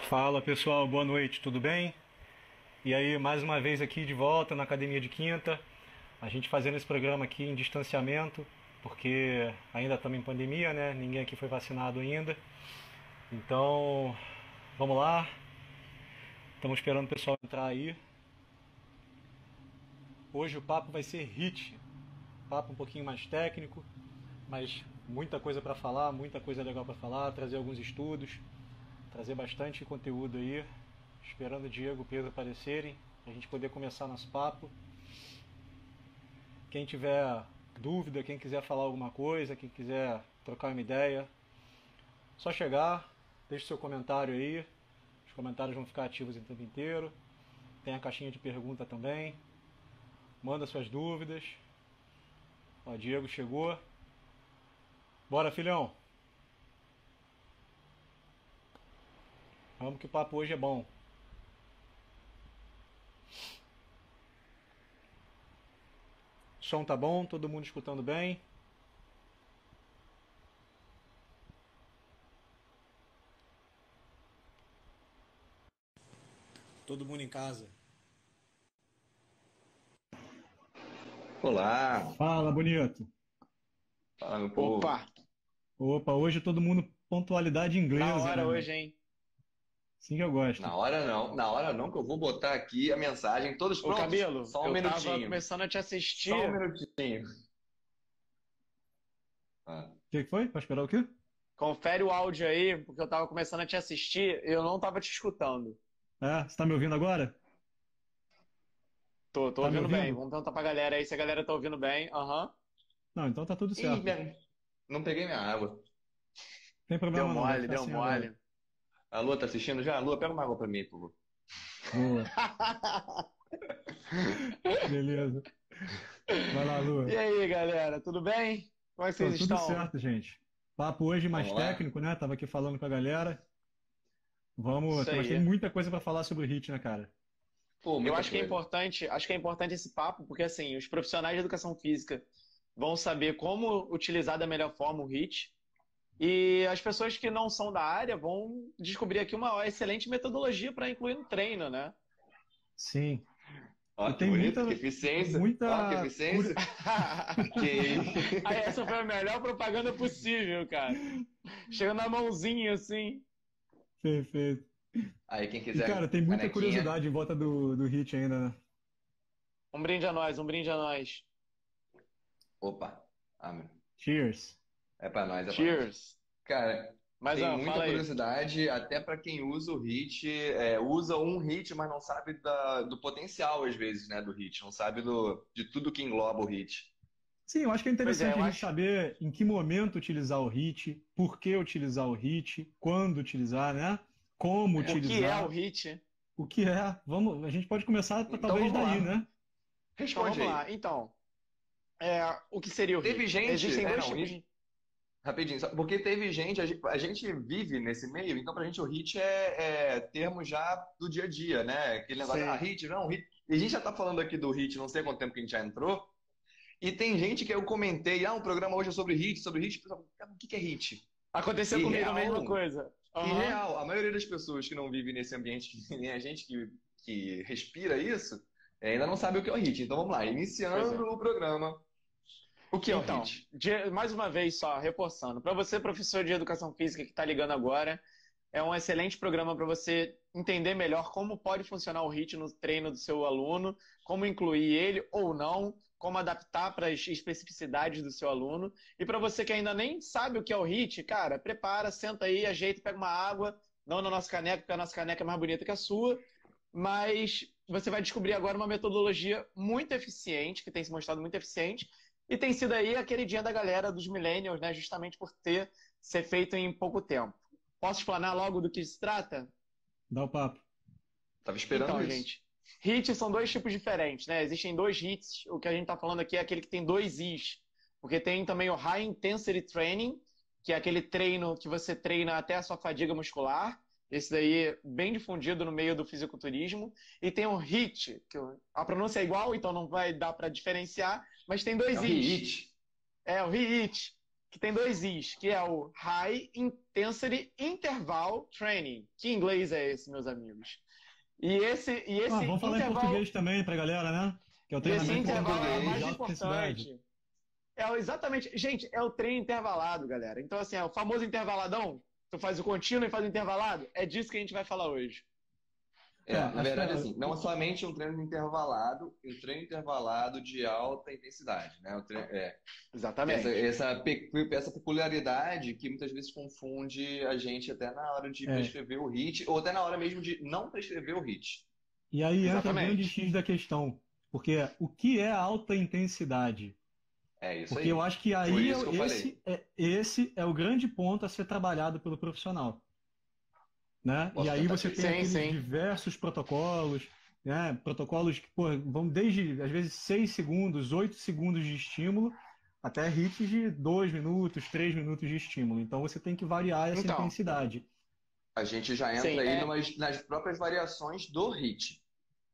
Fala pessoal, boa noite, tudo bem? E aí, mais uma vez aqui de volta na Academia de Quinta, a gente fazendo esse programa aqui em distanciamento, porque ainda estamos em pandemia, né? Ninguém aqui foi vacinado ainda. Então, vamos lá, estamos esperando o pessoal entrar aí. Hoje o papo vai ser HIIT, papo um pouquinho mais técnico, mas muita coisa para falar, muita coisa legal para falar, trazer alguns estudos, trazer bastante conteúdo aí, esperando o Diego e o Pedro aparecerem, para a gente poder começar nosso papo. Quem tiver dúvida, quem quiser falar alguma coisa, quem quiser trocar uma ideia, só chegar, deixe seu comentário aí, os comentários vão ficar ativos o tempo inteiro, tem a caixinha de pergunta também, manda suas dúvidas. Ó, Diego chegou. Bora, filhão! Vamos que o papo hoje é bom. O som tá bom? Todo mundo escutando bem? Todo mundo em casa? Olá, Fala, bonito! fala meu Opa, povo. Opa, hoje todo mundo pontualidade na inglesa, né, hora meu? hoje, hein? Assim que eu gosto. Na hora não, que eu vou botar aqui a mensagem. Todos Ô, prontos? Camilo, Só um eu tava minutinho. começando a te Só um assistir. minutinho. Ah, O que foi? Vai esperar o quê? Confere o áudio aí, porque eu tava começando a te assistir e eu não tava te escutando. É, você tá me ouvindo agora? Tô Tá me ouvindo bem. ouvindo? Vamos perguntar pra galera aí se a galera tá ouvindo bem. Aham. Não, então tá tudo ih, certo. não peguei minha água. Tem Deu problema não, vai mole, ficar deu sem agora. mole. A Lua tá assistindo já? Lua, pega uma água pra mim, por favor. Boa. Beleza. Vai lá, E Lu. aí, galera, tudo bem? Como é que Pô, vocês tudo estão? certo, gente. Papo hoje mais Vamos lá? técnico, né? Tava aqui falando com a galera. Isso Mas tem aí. muita coisa pra falar sobre o HIIT, né, cara? Pô, Eu muita coisa. acho que é importante esse papo, porque assim, os profissionais de educação física vão saber como utilizar da melhor forma o HIIT. E as pessoas que não são da área vão descobrir aqui uma excelente metodologia para incluir no treino, né? Sim. Ó, E que tem bonito, que eficiência. Ó, que muita eficiência. Que... Aí essa foi a melhor propaganda possível, cara. Chega na mãozinha assim. Perfeito. Aí, quem E, cara, quiser tem muita canequinha. curiosidade em volta do HIIT ainda, né? Um brinde a nós, um brinde a nós. Opa. Ah, meu. Cheers. É pra nós, é pra nós. Cheers. Cara, Mas tem ó, muita fala aí. curiosidade, até para quem usa o HIIT, usa um HIIT, mas não sabe do potencial, às vezes, né, do HIIT, não sabe de tudo que engloba o HIIT. Sim, eu acho que é Pois é, interessante eu a gente acho. saber em que momento utilizar o HIIT, por que utilizar o HIIT, quando utilizar, né? Como O que é o utilizar, HIIT? o que é. Vamos, a gente pode começar Então talvez vamos daí, lá, né? Então responde vamos lá. aí. Então, o que seria o Teve HIIT? gente, Existem dois não, tipos de. rapidinho, porque teve gente, a gente vive nesse meio, então pra gente o HIIT é termo já do dia a dia, né? Aquele negócio, Sim. HIIT, não, HIIT. E a gente já tá falando aqui do HIIT, não sei quanto tempo que a gente já entrou. E tem gente que eu comentei, o programa hoje é sobre HIIT, pessoal, cara, o que que é HIIT? Aconteceu E comigo a mesma real, coisa. e Aham. real, a maioria das pessoas que não vive nesse ambiente, que nem a gente que respira isso, ainda não sabe o que é o HIIT. Então vamos lá, Pois iniciando é. o programa. O que é o Então, HIIT? mais uma vez só, reforçando. Para você, professor de educação física que está ligando agora, é um excelente programa para você entender melhor como pode funcionar o HIIT no treino do seu aluno, como incluir ele ou não, como adaptar para as especificidades do seu aluno. E para você que ainda nem sabe o que é o HIIT, cara, prepara, senta aí, ajeita, pega uma água, não na nossa caneca, porque a nossa caneca é mais bonita que a sua, mas você vai descobrir agora uma metodologia muito eficiente, que tem se mostrado muito eficiente, e tem sido aí a queridinha da galera dos millennials, né? Justamente por ser feito em pouco tempo. Posso explanar logo do que se trata? Dá o papo. Tava esperando Então, isso. gente, hits são dois tipos diferentes, né? Existem dois hits. O que a gente está falando aqui é aquele que tem dois Is. Porque tem também o High Intensity Training, que é aquele treino que você treina até a sua fadiga muscular. Esse daí é bem difundido no meio do fisiculturismo. E tem o HIIT, que a pronúncia é igual, então não vai dar para diferenciar, mas tem É dois o Is. HIIT. É o HIIT. que tem dois Is, que é o High Intensity Interval Training. Que inglês é esse, meus amigos? E esse Vamos falar em intervalo, português também pra galera, né? Que é o e esse treinamento intervalo é o de mais alta intensidade. importante. Exatamente, gente, é o treino intervalado, galera. Então, assim, é o famoso intervaladão. Tu faz o contínuo e faz o intervalado. É disso que a gente vai falar hoje. Na Acho que verdade, assim, não é somente um treino intervalado de alta intensidade, né? Exatamente. Essa peculiaridade que muitas vezes confunde a gente até na hora de prescrever o HIIT, ou até na hora mesmo de não prescrever o HIIT. E aí entra o Exatamente. grande X da questão. Porque o que é alta intensidade? É isso Porque aí. eu acho que Por aí isso que eu falei. esse é o grande ponto a ser trabalhado pelo profissional. Né? E Posso aí tentar você te tem aqueles sim. diversos protocolos, né? Protocolos que vão desde, às vezes, 6 segundos, 8 segundos de estímulo, até hits de 2 minutos, 3 minutos de estímulo. Então você tem que variar essa Então, intensidade. A gente já sim, entra aí nas próprias variações do HIIT.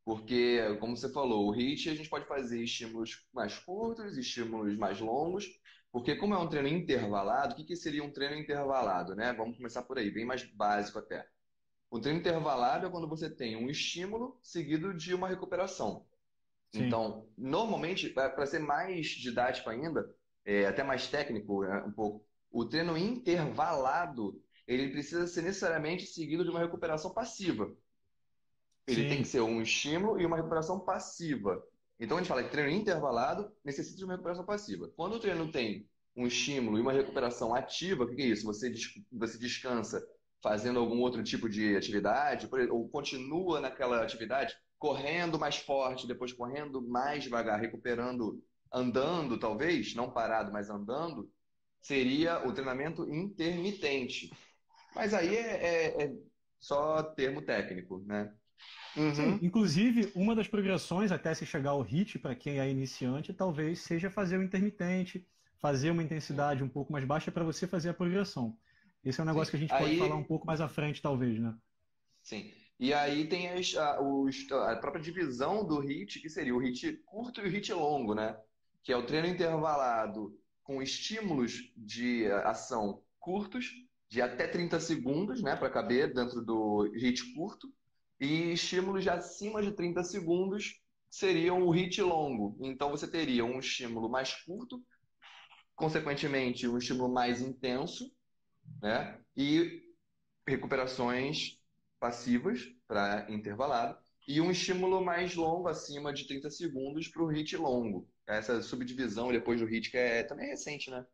Porque, como você falou, o HIIT a gente pode fazer estímulos mais curtos, estímulos mais longos, porque como é um treino intervalado, o que seria um treino intervalado, né? Vamos começar por aí, bem mais básico até. O treino intervalado é quando você tem um estímulo seguido de uma recuperação. Sim. Então, normalmente, para ser mais didático ainda, até mais técnico, um pouco, o treino intervalado, ele precisa ser necessariamente seguido de uma recuperação passiva. Ele tem que Sim. ser um estímulo e uma recuperação passiva. Então a gente fala que treino intervalado necessita de uma recuperação passiva. Quando o treino tem um estímulo e uma recuperação ativa, o que é isso? Você descansa fazendo algum outro tipo de atividade, ou continua naquela atividade, correndo mais forte, depois correndo mais devagar, recuperando, andando talvez, não parado, mas andando, seria o treinamento intermitente. Mas aí é só termo técnico, né? Sim, inclusive, uma das progressões até se chegar ao HIIT, para quem é iniciante, talvez seja fazer o intermitente, fazer uma intensidade um pouco mais baixa para você fazer a progressão. Esse é um negócio Sim. que a gente pode falar um pouco mais à frente, talvez, né? Sim. E aí tem a própria divisão do HIIT, que seria o HIIT curto e o HIIT longo, né? Que é o treino intervalado com estímulos de ação curtos, de até 30 segundos, né? Para caber dentro do HIIT curto. E estímulos de acima de 30 segundos seriam o HIIT longo. Então você teria um estímulo mais curto, consequentemente um estímulo mais intenso, né? E recuperações passivas para intervalado e um estímulo mais longo, acima de 30 segundos, para o HIIT longo. Essa subdivisão depois do HIIT, que também é recente, né?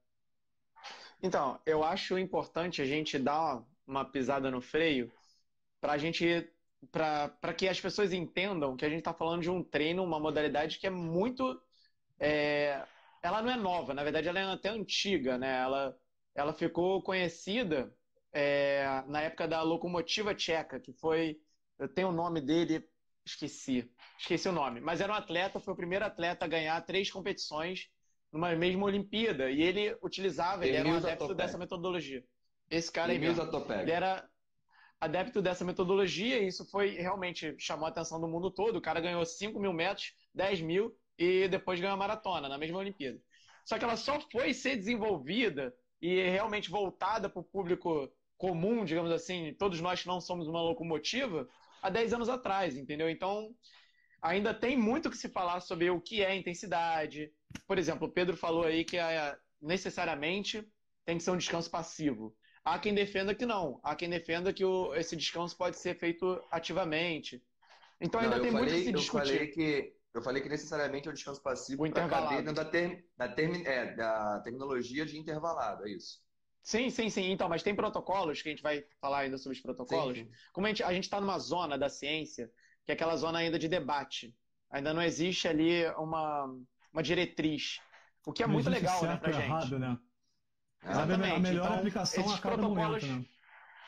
Então, eu acho importante a gente dar uma pisada no freio para a gente, para que as pessoas entendam que a gente está falando de um treino, uma modalidade que é muito, ela não é nova, na verdade ela é até antiga, né? Ela ficou conhecida na época da locomotiva tcheca, que foi, eu tenho o nome dele, esqueci o nome, mas era um atleta, foi o primeiro atleta a ganhar 3 competições numa mesma Olimpíada, e ele era um adepto dessa metodologia. Esse cara aí mesmo. Ele era adepto dessa metodologia e isso realmente chamou a atenção do mundo todo. O cara ganhou 5.000 metros, 10.000 e depois ganhou a maratona na mesma Olimpíada. Só que ela só foi ser desenvolvida e realmente voltada para o público comum, digamos assim, todos nós que não somos uma locomotiva, há 10 anos atrás, entendeu? Então, ainda tem muito que se falar sobre o que é intensidade. Por exemplo, o Pedro falou aí que necessariamente tem que ser um descanso passivo. Há quem defenda que não. Há quem defenda que esse descanso pode ser feito ativamente. Então ainda tem muito que se discutir. Eu falei que necessariamente é um descanso passivo para caber dentro da terminologia de intervalado, é isso. Sim. Então, mas tem protocolos, que a gente vai falar ainda sobre os protocolos. Sim. Como a gente está numa zona da ciência, que é aquela zona ainda de debate. Ainda não existe ali uma diretriz. O que é muito legal, né, pra gente. Errado, né? Exatamente. A melhor então, aplicação a cada momento, né?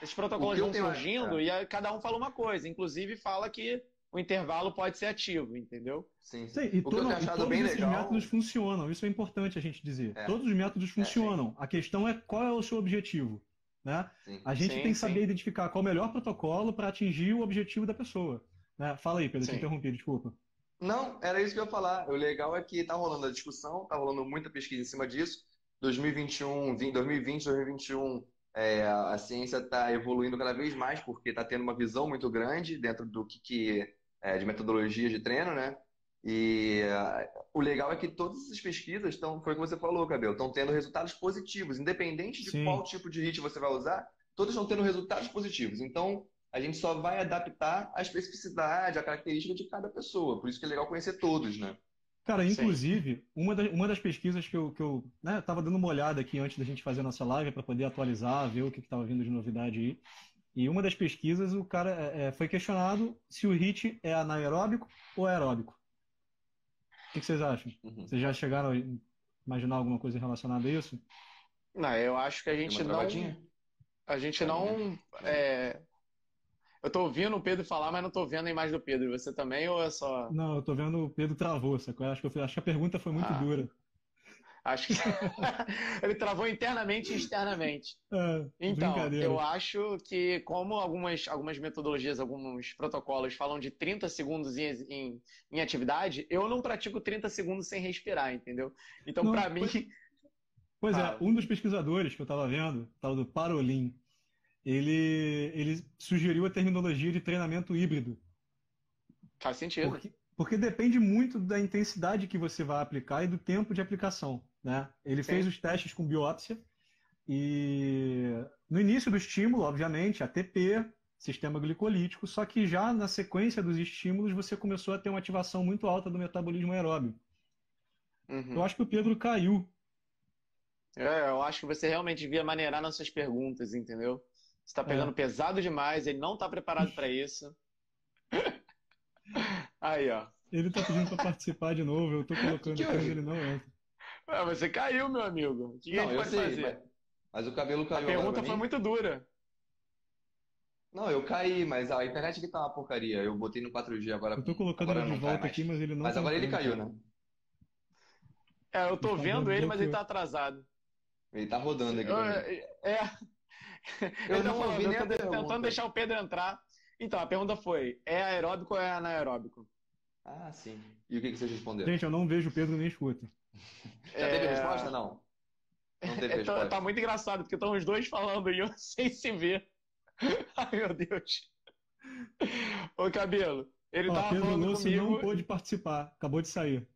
Esses protocolos vão surgindo e cada um fala uma coisa. Inclusive fala que o intervalo pode ser ativo, entendeu? Sim. E todos esses métodos funcionam. Isso é importante a gente dizer. Todos os métodos funcionam. A questão é qual é o seu objetivo. Né? A gente tem que saber identificar qual é o melhor protocolo para atingir o objetivo da pessoa. Né? Fala aí, Pedro, te interrompi, desculpa. Não, era isso que eu ia falar. O legal é que tá rolando a discussão, tá rolando muita pesquisa em cima disso. 2021, 2020, 2021, a ciência está evoluindo cada vez mais porque está tendo uma visão muito grande dentro do de metodologia de treino, né? E o legal é que todas essas pesquisas estão, foi o que você falou, Cabelo, estão tendo resultados positivos, independente de qual Sim. tipo de HIIT você vai usar, todas estão tendo resultados positivos. Então, a gente só vai adaptar a especificidade, a característica de cada pessoa. Por isso que é legal conhecer todos, né? Cara, Sim. inclusive, uma das pesquisas que eu né, tava dando uma olhada aqui antes da gente fazer a nossa live para poder atualizar, ver o que estava vindo de novidade aí. E uma das pesquisas, o cara foi questionado se o HIIT é anaeróbico ou aeróbico. O que vocês acham? Uhum. Vocês já chegaram a imaginar alguma coisa relacionada a isso? Não, eu acho que a Deu uma gente não. travadinha? A gente Pra mim, né? não. Eu tô ouvindo o Pedro falar, mas não tô vendo a imagem do Pedro. Você também ou é só. Não, eu tô vendo o Pedro travou, sacou? Acho que a pergunta foi muito Ah, dura. acho que ele travou internamente e externamente. É, Então, eu brincadeira. acho que, como algumas metodologias, alguns protocolos falam de 30 segundos em atividade, eu não pratico 30 segundos sem respirar, entendeu? Então, Não, pra mim, pois é, fala, um dos pesquisadores que eu estava vendo, tal do Parolin, ele sugeriu a terminologia de treinamento híbrido, faz sentido. porque depende muito da intensidade que você vai aplicar e do tempo de aplicação, né? Ele fez Sim. os testes com biópsia e no início do estímulo, obviamente, ATP, sistema glicolítico, só que já na sequência dos estímulos você começou a ter uma ativação muito alta do metabolismo aeróbio. Eu Uhum. acho que o Pedro caiu. Eu acho que você realmente devia maneirar nas suas perguntas, entendeu? Você tá É, pegando pesado demais, ele não tá preparado para isso. Aí, ó. ele está pedindo para participar de novo, eu estou colocando Que aqui, mas houve? ele não entra. Ah, você caiu, meu amigo. O que a Não, gente eu pode sei, fazer? mas o cabelo A caiu agora pra pergunta foi mim? muito dura. Não, eu caí, mas a internet aqui tá uma porcaria. Eu botei no 4G agora, Eu estou colocando ele agora de não cai volta aqui, mais. mas ele não Mas está agora ele entrando, caiu, cara. né? Eu O tô Instagram vendo ele, mas ele bloqueou. tá atrasado. Ele tá rodando aqui pra mim. É, Eu ele tá não ouvi falando, eu nem tô a tentando pergunta. deixar o Pedro entrar. Então, a pergunta foi: é aeróbico ou é anaeróbico? Ah, sim. E o que que vocês responderam? Gente, eu não vejo o Pedro nem escuto. Já teve É, resposta? Não. Não teve tá resposta. muito engraçado, porque estão os dois falando e eu sem se ver. Ai, meu Deus. Ô, Cabelo, ele Ó, tava Pedro falando Lúcio não comigo, pôde participar, acabou de sair.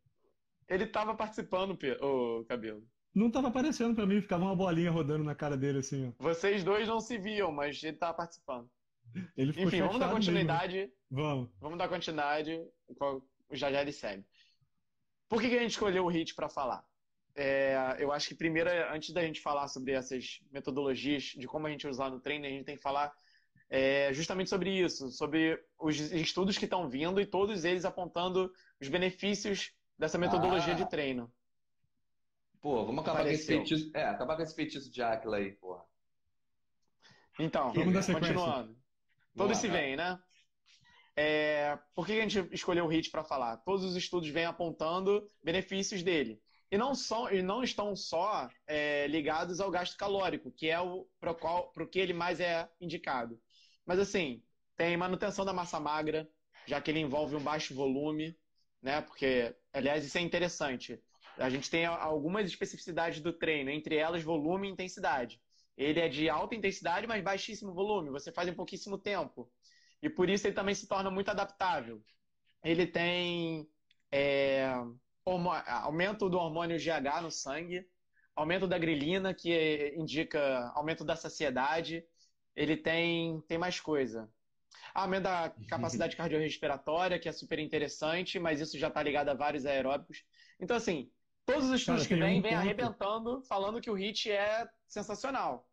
ele tava participando, ô, Cabelo. Não estava aparecendo para mim, ficava uma bolinha rodando na cara dele assim, ó. Vocês dois não se viam, mas ele tava participando. Ele ficou Enfim, chateado mesmo, né? Vamos. vamos dar continuidade, já já ele segue. Por que a gente escolheu o HIIT para falar? Eu acho que primeiro, antes da gente falar sobre essas metodologias, de como a gente usar no treino, a gente tem que falar justamente sobre isso, sobre os estudos que estão vindo e todos eles apontando os benefícios dessa metodologia de Ah, treino. pô, vamos Que acabar com esse pareceu. feitiço. Acabar com esse feitiço de Áquila aí, porra. Então, Vamos dar Diga. sequência. continuando. Vamos Todos lá. se veem, né? Por que a gente escolheu o HIIT para falar? Todos os estudos vêm apontando benefícios dele. E não estão só ligados ao gasto calórico, que é para o que ele mais é indicado. Mas assim, tem manutenção da massa magra, já que ele envolve um baixo volume, né? Porque, aliás, isso é interessante. A gente tem algumas especificidades do treino, entre elas volume e intensidade. Ele é de alta intensidade, mas baixíssimo volume. Você faz em pouquíssimo tempo. E por isso ele também se torna muito adaptável. Ele tem é, aumento do hormônio GH no sangue, aumento da grelina, que indica aumento da saciedade. Ele tem mais coisa. Aumento da capacidade cardiorrespiratória, que é super interessante, mas isso já está ligado a vários aeróbicos. Então, assim, todos os Cara, estudos que tem um vêm ponto. arrebentando, falando que o HIIT é sensacional.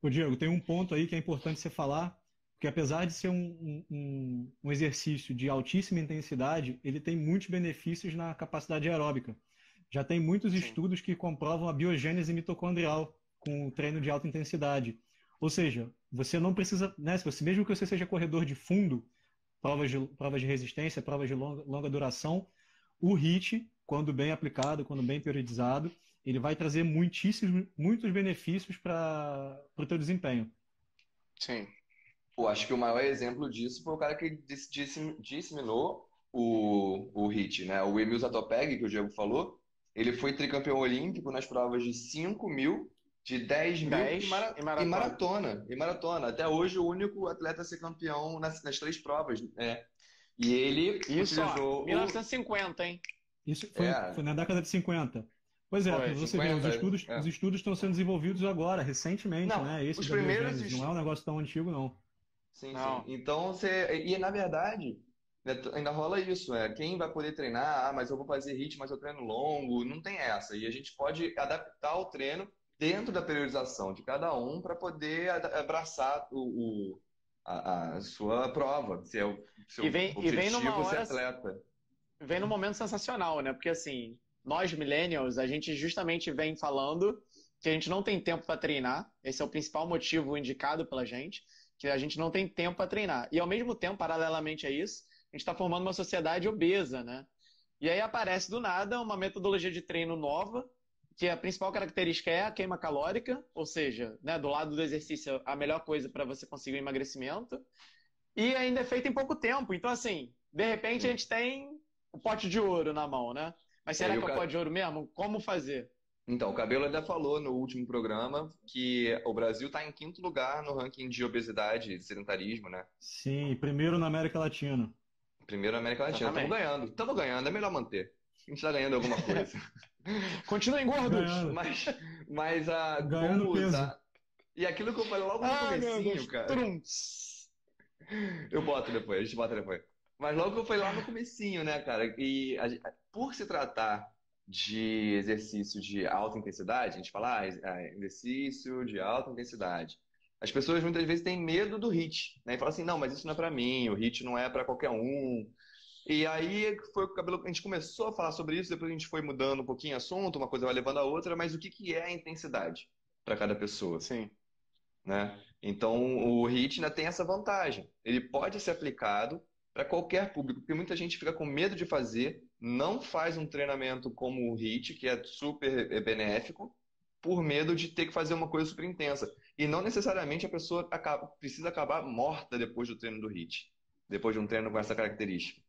Ô, Diego, tem um ponto aí que é importante você falar, porque apesar de ser um exercício de altíssima intensidade, ele tem muitos benefícios na capacidade aeróbica. Já tem muitos Sim, estudos que comprovam a biogênese mitocondrial com o treino de alta intensidade. Ou seja, você não precisa, né, se você, mesmo que você seja corredor de fundo, provas de resistência, provas de longa duração, o HIIT, quando bem aplicado, quando bem periodizado, ele vai trazer muitos benefícios para o teu desempenho. sim. Pô, acho que o maior exemplo disso foi o cara que disseminou o HIIT, né? O Emil Zatopek, que o Diego falou, Ele foi tricampeão olímpico nas provas de 5.000, de 10.000 10 e e maratona. maratona. E maratona. Até hoje, o único atleta a ser campeão nas três provas. E ele Isso, ó, utilizou 1950, hein? Isso foi É, na década de 50. Pois é, para Foi. você ver, 50. os estudos estão sendo desenvolvidos agora, recentemente, Não, né? Esse os da primeiros. biogênese, não é um negócio tão antigo, não. Sim, sim. Não. Então, e na verdade, né, ainda rola isso, quem vai poder treinar, mas eu vou fazer HIIT, mas eu treino longo, não tem essa. E a gente pode adaptar o treino dentro da periodização de cada um para poder abraçar a sua prova, se é o E seu vem numa objetivo ser hora, atleta. vem num momento sensacional, né? Porque assim, nós millennials, a gente justamente vem falando que a gente não tem tempo para treinar. Esse é o principal motivo indicado pela gente, que a gente não tem tempo para treinar. E ao mesmo tempo, paralelamente a isso, a gente está formando uma sociedade obesa, né? E aí aparece do nada uma metodologia de treino nova, que a principal característica é a queima calórica, ou seja, né, do lado do exercício, a melhor coisa para você conseguir o emagrecimento, e ainda é feito em pouco tempo. Então, assim, de repente a gente tem o pote de ouro na mão, né? Mas será E que é o pote de ouro mesmo? Como fazer? Então, o Cabelo ainda falou no último programa que o Brasil está em quinto lugar no ranking de obesidade e sedentarismo, né? Sim, primeiro na América Latina. Primeiro na América Latina. Estamos Exatamente. ganhando, estamos ganhando, é melhor manter. A gente está ganhando alguma coisa. Continuem gordos! Ganhando, Mas, ganhando como peso. usar. E aquilo que eu falei logo no Ah, meu comecinho, Deus! cara. Trunks! Eu boto depois, a gente bota depois. Mas logo que eu falei lá no comecinho, né, cara? E por se tratar de exercício de alta intensidade, a gente fala, exercício de alta intensidade. As pessoas muitas vezes têm medo do HIIT, né? E falam assim, não, mas isso não é pra mim, o HIIT não é pra qualquer um. E aí foi o cabelo, a gente começou a falar sobre isso, depois a gente foi mudando um pouquinho o assunto, uma coisa vai levando a outra, mas o que que é a intensidade para cada pessoa, Sim. né? Então o HIIT ainda tem essa vantagem. Ele pode ser aplicado para qualquer público, porque muita gente fica com medo de fazer, não faz um treinamento como o HIIT, que é super benéfico, por medo de ter que fazer uma coisa super intensa. E não necessariamente a pessoa precisa acabar morta depois do treino do HIIT, depois de um treino com essa característica.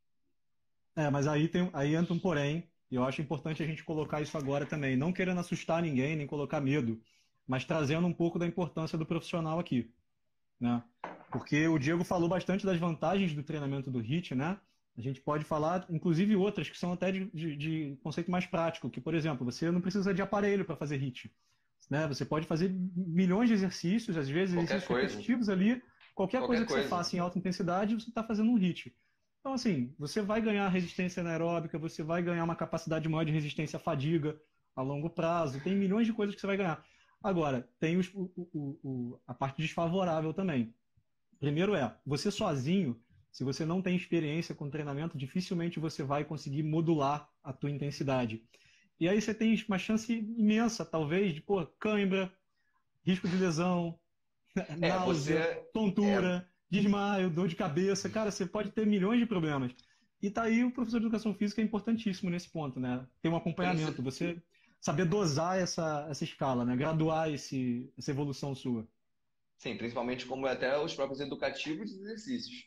Mas aí entra um porém, e eu acho importante a gente colocar isso agora também, não querendo assustar ninguém, nem colocar medo, mas trazendo um pouco da importância do profissional aqui, né? Porque o Diego falou bastante das vantagens do treinamento do HIIT, né? A gente pode falar, inclusive, outras que são até de conceito mais prático, que, por exemplo, você não precisa de aparelho para fazer HIIT, né? Você pode fazer milhões de exercícios, às vezes Qualquer exercícios coisa. repetitivos ali, qualquer coisa Qualquer que você coisa. faça em alta intensidade, você está fazendo um HIIT. Então, assim, você vai ganhar resistência anaeróbica, você vai ganhar uma capacidade maior de resistência à fadiga a longo prazo, tem milhões de coisas que você vai ganhar. Agora, tem a parte desfavorável também. Primeiro você sozinho, se você não tem experiência com treinamento, dificilmente você vai conseguir modular a tua intensidade. E aí você tem uma chance imensa, talvez, de cãibra, risco de lesão, náusea, É, tontura, desmaio, dor de cabeça. Cara, você pode ter milhões de problemas. E tá aí o professor de educação física é importantíssimo nesse ponto, né? Ter um acompanhamento, você saber dosar essa escala, né? Graduar essa evolução sua. sim, principalmente como até os próprios educativos de exercícios.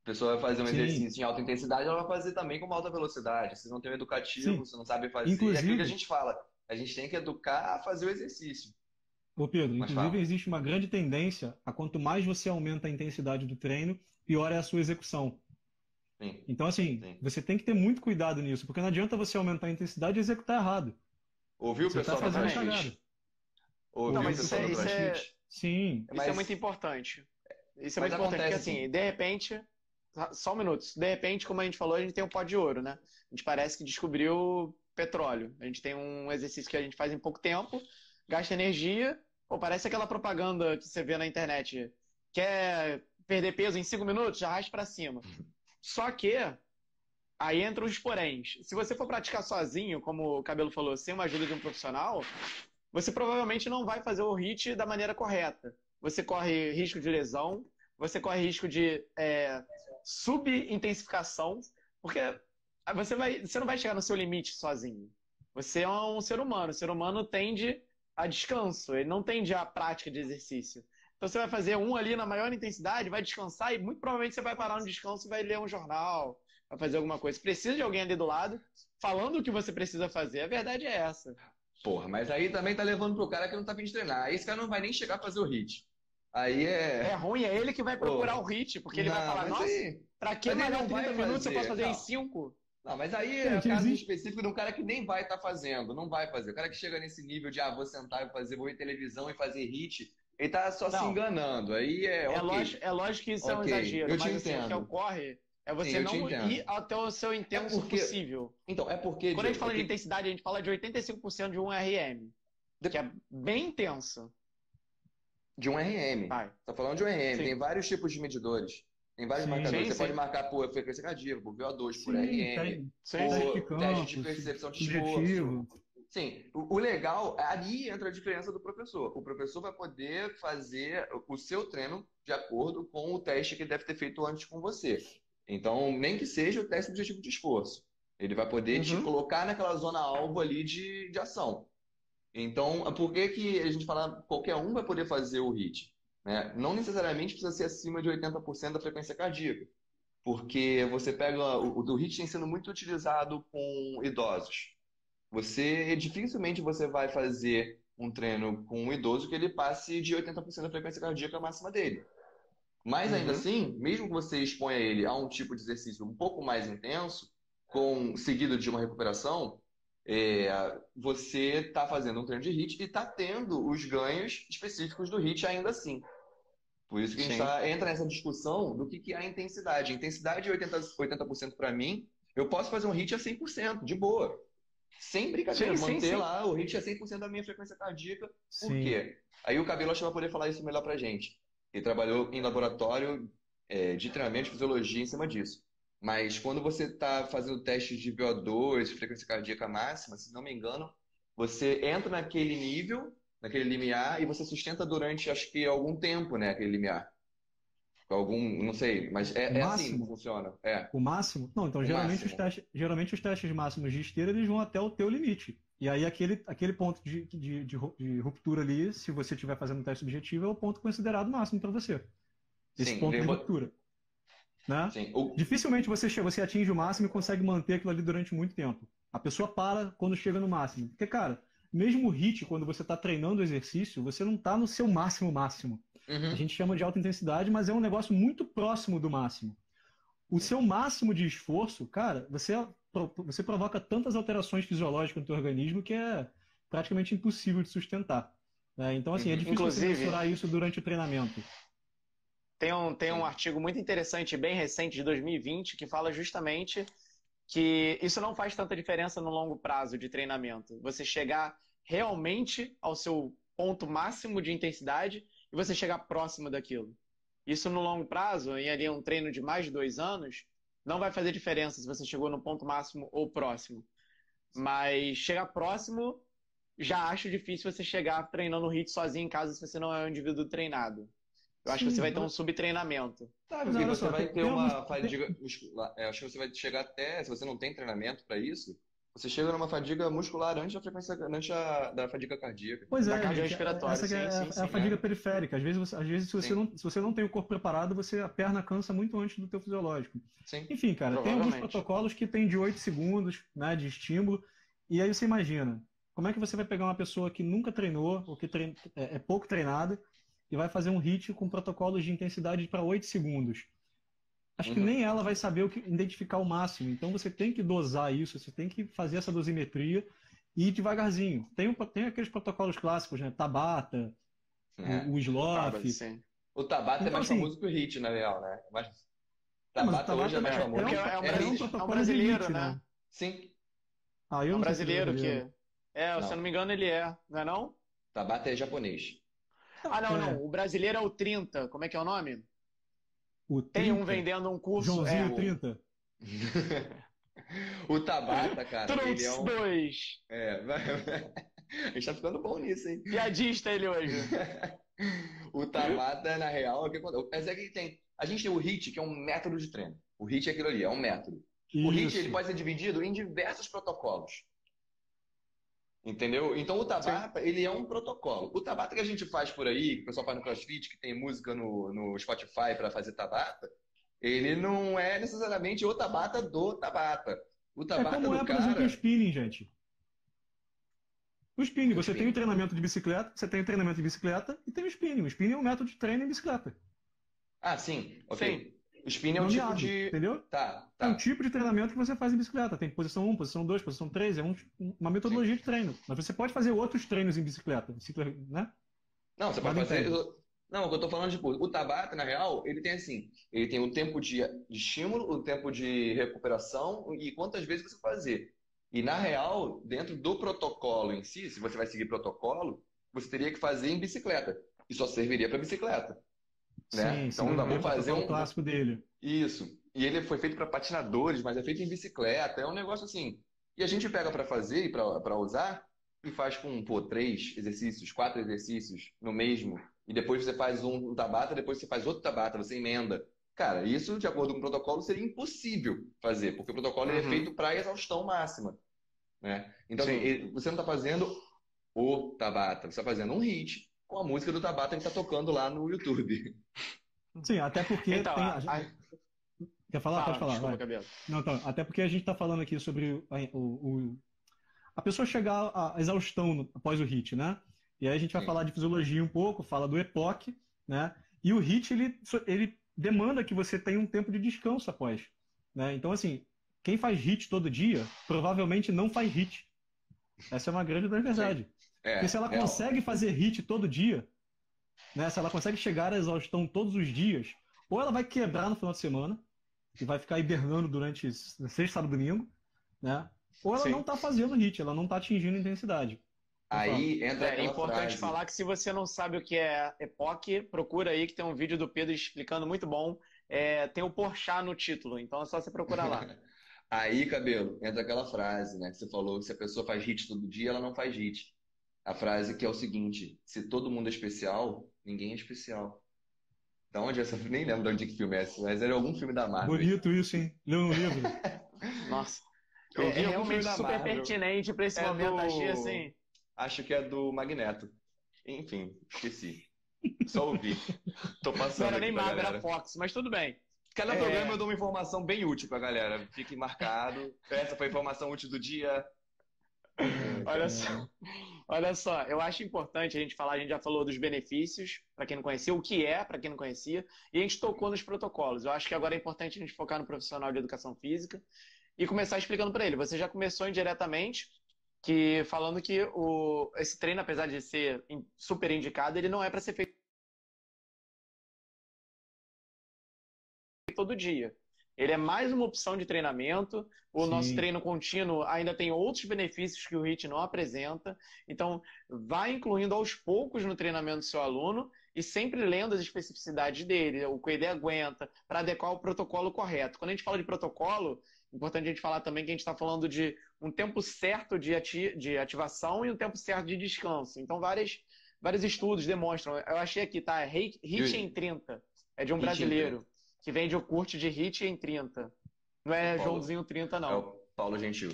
A pessoa vai fazer um Sim, exercício em alta intensidade, ela vai fazer também com alta velocidade. Se não tem um educativo, sim. se não sabe fazer, é aquilo que a Inclusive, gente fala. A gente tem que educar a fazer o exercício. ô Pedro, Mas inclusive fala. existe uma grande tendência a quanto mais você aumenta a intensidade do treino, pior é a sua execução. Sim, Então, assim, sim. você tem que ter muito cuidado nisso, porque não adianta você aumentar a intensidade e executar errado. Ouviu o Você está pessoal do fazendo Exatamente. cagada. CrossFit? Não, Ouviu o mas pessoal do CrossFit? Sim, isso é Mas, muito importante. Isso é mas muito importante, porque acontece assim, assim. de repente, só um minuto, de repente, como a gente falou, a gente tem um pó de ouro, né? A gente parece que descobriu petróleo. A gente tem um exercício que a gente faz em pouco tempo, gasta energia, pô, parece aquela propaganda que você vê na internet. Quer perder peso em 5 minutos? Já arrasta pra cima. Só que aí entram os poréns. Se você for praticar sozinho, como o Cabelo falou, sem uma ajuda de um profissional, você provavelmente não vai fazer o HIIT da maneira correta. Você corre risco de lesão, você corre risco de subintensificação, porque você não vai chegar no seu limite sozinho. Você é um ser humano. O ser humano tende a descanso, ele não tende à prática de exercício. Então você vai fazer um ali na maior intensidade, vai descansar e muito provavelmente você vai parar no descanso e vai ler um jornal, vai fazer alguma coisa. Precisa de alguém ali do lado falando o que você precisa fazer. A verdade é essa. Porra, mas aí também tá levando pro cara que não tá afim de treinar. Aí esse cara não vai nem chegar a fazer o hit. Aí É ruim, é ele que vai procurar o hit, porque ele vai falar, nossa, pra que malhar 30 minutos se eu posso fazer em 5? Não, mas aí é o caso específico de um cara que nem vai estar fazendo, não vai fazer. O cara que chega nesse nível de, vou sentar e fazer, vou ver televisão e fazer hit, ele tá só se enganando. Aí é lógico que isso é um exagero, mas assim, o que ocorre é você não ir até o seu intenso possível. Então, é porque... Quando a gente fala de intensidade, a gente fala de 85% de um RM, que é bem intenso. De um RM. Tá falando de um RM. Sim. Tem vários tipos de medidores. Tem vários marcadores. Você pode marcar por frequência cardíaca, por VO2, por RM, por teste de percepção de esforço. Sim. O legal, ali entra a diferença do professor. O professor vai poder fazer o seu treino de acordo com o teste que ele deve ter feito antes com você. Então, nem que seja o teste objetivo de esforço. Ele vai poder te colocar naquela zona alvo ali de ação. Então, por que a gente fala qualquer um vai poder fazer o HIIT? Né? Não necessariamente precisa ser acima de 80% da frequência cardíaca, porque você pega... O HIIT tem sendo muito utilizado com idosos. Dificilmente você vai fazer um treino com um idoso que ele passe de 80% da frequência cardíaca máxima dele. Mas ainda assim, mesmo que você exponha ele a um tipo de exercício um pouco mais intenso, seguido de uma recuperação, você está fazendo um treino de HIIT e está tendo os ganhos específicos do HIIT ainda assim. Por isso que a gente entra nessa discussão do que é a intensidade. A intensidade de 80% para mim, eu posso fazer um HIIT a 100%, de boa. Sem brincadeira, manter lá o HIIT a 100% da minha frequência cardíaca. Por quê? Aí o Cabelo acho que vai poder falar isso melhor pra gente. Ele trabalhou em laboratório de treinamento de fisiologia em cima disso. Mas quando você está fazendo testes de VO2, de frequência cardíaca máxima, se não me engano, você entra naquele nível, naquele limiar, e você sustenta durante, acho que, algum tempo, né, aquele limiar. Não sei, mas é assim que funciona. O máximo? Não, então geralmente os testes máximos de esteira, eles vão até o teu limite. E aí aquele ponto de ruptura ali, se você estiver fazendo um teste objetivo, é o ponto considerado máximo para você. Esse ponto de ruptura. Né? Dificilmente você atinge o máximo e consegue manter aquilo ali durante muito tempo. A pessoa para quando chega no máximo. Porque, cara, mesmo o HIIT, quando você está treinando o exercício, você não está no seu máximo. A gente chama de alta intensidade, mas é um negócio muito próximo do máximo. O seu máximo de esforço, cara, você provoca tantas alterações fisiológicas no teu organismo que é praticamente impossível de sustentar. Então, assim, é difícil você mensurar isso durante o treinamento. Tem um artigo muito interessante, bem recente, de 2020, que fala justamente que isso não faz tanta diferença no longo prazo de treinamento. Você chegar realmente ao seu ponto máximo de intensidade e você chegar próximo daquilo. Isso no longo prazo, em ali um treino de mais de 2 anos, não vai fazer diferença se você chegou no ponto máximo ou próximo. Mas chegar próximo, já acho difícil você chegar treinando o HIIT sozinho em casa se você não é um indivíduo treinado. Eu acho que você vai ter um subtreinamento. Porque você vai ter uma fadiga muscular. Acho que você vai chegar até, se você não tem treinamento para isso, você chega numa fadiga muscular antes da fadiga cardíaca. Pois é, da cardiorrespiratória. Essa é a fadiga periférica. Às vezes se você não tem o corpo preparado, a perna cansa muito antes do teu fisiológico. Sim. Enfim, cara, tem alguns protocolos que tem de 8 segundos, né, de estímulo. E aí você imagina, como é que você vai pegar uma pessoa que nunca treinou, ou que é pouco treinada, e vai fazer um HIIT com protocolos de intensidade para 8 segundos. Acho que nem ela vai saber identificar o máximo. Então você tem que dosar isso, você tem que fazer essa dosimetria e ir devagarzinho. Tem aqueles protocolos clássicos, né? Tabata, o Sloth. O Tabata é mais famoso que o HIIT, na real, né? Mas Tabata hoje é mais famoso. É um brasileiro, né? Sim. É um brasileiro que... se eu não me engano, ele não é não? Tabata é japonês. Não. O brasileiro é o 30. Como é que é o nome? Tem um vendendo um curso. Joãozinho 30. O Tabata, cara. Ele é um... dois. A gente tá ficando bom nisso, hein? Piadista ele hoje. O Tabata, na real, mas é que a gente tem o HIIT, que é um método de treino. O HIIT é aquilo ali, é um método. Isso. O HIIT ele pode ser dividido em diversos protocolos. Entendeu? Então o Tabata, ele é um protocolo. O Tabata que a gente faz por aí, que o pessoal faz no CrossFit, que tem música no Spotify para fazer Tabata, ele não é necessariamente o Tabata do Tabata. O É Tabata como do é, por exemplo, o cara, spinning, gente. O spinning, o você tem o spinning. treinamento de bicicleta, você tem o treinamento de bicicleta e tem o spinning. O spinning é um método de treino em bicicleta, Ah, sim, Sim. ok. O spinning é um tipo nomeado, de. entendeu? Tá, É um tá. tipo de treinamento que você faz em bicicleta. Tem posição um, posição 2, posição 3. É uma Sim. metodologia de treino. Mas você pode fazer outros treinos em bicicleta, né? Não, você pode Nada fazer. impede. Não, o que eu tô falando, tipo, o Tabata, na real, ele tem assim, ele tem o tempo de estímulo, o tempo de recuperação e quantas vezes você fazer. E na real, dentro do protocolo em si, se você vai seguir protocolo, você teria que fazer em bicicleta. E só serviria para bicicleta, né? Sim, Então, não, seguiria o vamos fazer protocolo um. clássico dele. Isso. E ele foi feito para patinadores, mas é feito em bicicleta. É um negócio assim. E a gente pega para fazer e para usar e faz com, pô, 3 exercícios, 4 exercícios no mesmo. E depois você faz um Tabata, depois você faz outro Tabata, você emenda. Cara, isso, de acordo com o protocolo, seria impossível fazer, porque o protocolo ele é Uhum. feito para exaustão máxima, né? Então, assim, Sim. você não está fazendo o Tabata, você está fazendo um hit com a música do Tabata que está tocando lá no YouTube. Sim, até porque Então, tem. Quer falar? Pode fala, falar, desculpa, vai. cabelo. Não, então, até porque a gente está falando aqui sobre a pessoa chegar à exaustão após o HIIT, né? E aí a gente vai Sim. falar de fisiologia um pouco, fala do EPOC, né? E o HIIT, ele demanda que você tenha um tempo de descanso após, né? Então, assim, quem faz HIIT todo dia, provavelmente não faz HIIT. Essa é uma grande Sim. verdade. Porque se É, ela real. consegue fazer HIIT todo dia, né? Se ela consegue chegar à exaustão todos os dias, ou ela vai quebrar no final de semana, e vai ficar hibernando durante sexta, sábado, domingo, né? Ou ela não Sim. está fazendo HIIT, ela não está atingindo intensidade. Pode falar. Aí entra É aquela importante frase. falar que se você não sabe o que é EPOC, procura aí que tem um vídeo do Pedro explicando muito bom. É, tem o Porchat no título, então é só você procurar lá. Aí, cabelo, entra aquela frase, né? Que você falou que se a pessoa faz hit todo dia, ela não faz hit. A frase que é o seguinte: se todo mundo é especial, ninguém é especial. Da onde essa? Nem lembro de onde que filme é esse, mas era algum filme da Marvel. Bonito isso, hein? Leu no livro. Nossa, eu É vi algum filme realmente da super Marvel. pertinente para esse É momento, achei do. assim. Acho que é do Magneto. Enfim, esqueci. Só ouvi. Tô Não passando era aqui nem pra Marvel, era galera. Fox, mas tudo bem. Cada programa eu É, dou uma informação bem útil pra galera. Fique marcado. Essa foi a informação útil do dia. Ai, olha só, cara. olha só, eu acho importante a gente falar, a gente já falou dos benefícios, para quem não conhecia, o que é, para quem não conhecia, e a gente tocou nos protocolos. Eu acho que agora é importante a gente focar no profissional de educação física e começar explicando para ele. Você já começou indiretamente que falando que esse treino, apesar de ser super indicado, ele não é para ser feito todo dia. Ele é mais uma opção de treinamento. O nosso Sim. treino contínuo ainda tem outros benefícios que o HIIT não apresenta. Então, vai incluindo aos poucos no treinamento do seu aluno e sempre lendo as especificidades dele, o que ele aguenta, para adequar o protocolo correto. Quando a gente fala de protocolo, é importante a gente falar também que a gente está falando de um tempo certo de ativação e um tempo certo de descanso. Então, vários estudos demonstram. Eu achei aqui, tá? HIIT em 30. É de um Hit em 30. brasileiro que vende o curte de HIIT em 30. Não O é Paulo. Joãozinho 30, É não. o Paulo Gentil.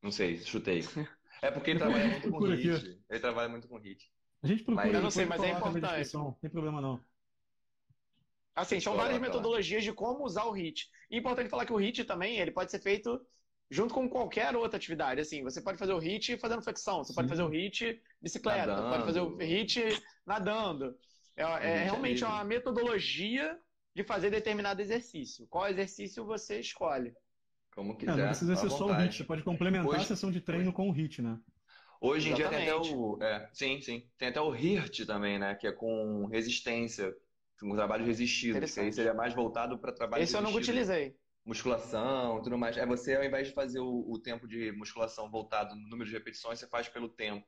Não sei, chutei. É porque ele Depois a trabalha gente muito com procura aqui. hit. Ele trabalha muito com hit. A gente procura Eu e não sei, depois mas é coloca na importante. descrição. Não tem problema não. Assim, são várias Coloca lá. metodologias de como usar o HIIT. E é importante falar que o HIIT também ele pode ser feito junto com qualquer outra atividade. Assim, você pode fazer o HIIT fazendo flexão, você pode fazer o Sim. HIIT bicicleta, pode fazer o Nadando. HIIT nadando. O É hit é realmente uma livre. metodologia de fazer determinado exercício. Qual exercício você escolhe? Como É, não quiser, precisa à ser só o HIIT. Você vontade. pode complementar a Hoje, sessão de treino hoje, com o HIIT, né? hoje em dia tem até Exatamente. o. Sim, sim. Tem até o HIRT também, né? Que é com resistência, com trabalhos resistidos, que aí Interessante. seria mais voltado para trabalhos Esse eu nunca resistidos. utilizei. Musculação e tudo mais. É você, ao invés de fazer o tempo de musculação voltado no número de repetições, você faz pelo tempo.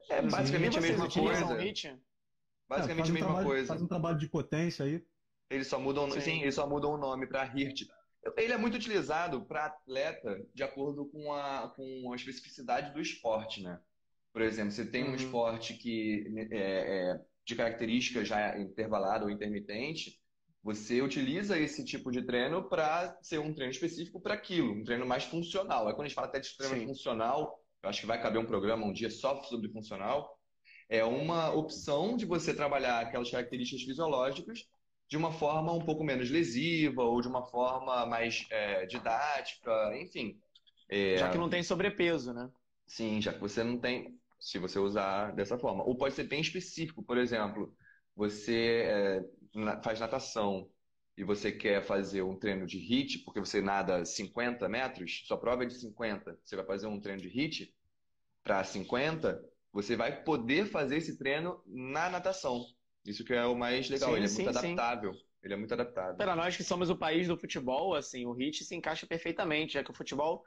É Uhum. E basicamente a Sim, vocês mesma utilizam o coisa. HIIT? é, Basicamente a mesma faz coisa. um trabalho de potência aí. Eles só mudam, sim, Sim. eles só mudam o nome para HIRT. Ele é muito utilizado para atleta de acordo com a especificidade do esporte, né? Por exemplo, você tem um Uhum. esporte que de característica já intervalada ou intermitente, você utiliza esse tipo de treino para ser um treino específico para aquilo, um treino mais funcional. Aí quando a gente fala até de treino Sim. funcional, eu acho que vai caber um programa um dia só sobre funcional, é uma opção de você trabalhar aquelas características fisiológicas de uma forma um pouco menos lesiva ou de uma forma mais didática, enfim. Já que não tem sobrepeso, né? Sim, já que você não tem, se você usar dessa forma. Ou pode ser bem específico, por exemplo, você faz natação e você quer fazer um treino de HIIT, porque você nada 50 metros, sua prova é de 50, você vai fazer um treino de HIIT para 50, você vai poder fazer esse treino na natação. Isso que é o mais legal, ele Sim, é muito sim, sim. adaptável. Ele é muito adaptável. Para nós que somos o país do futebol, assim, o HIIT se encaixa perfeitamente, já que o futebol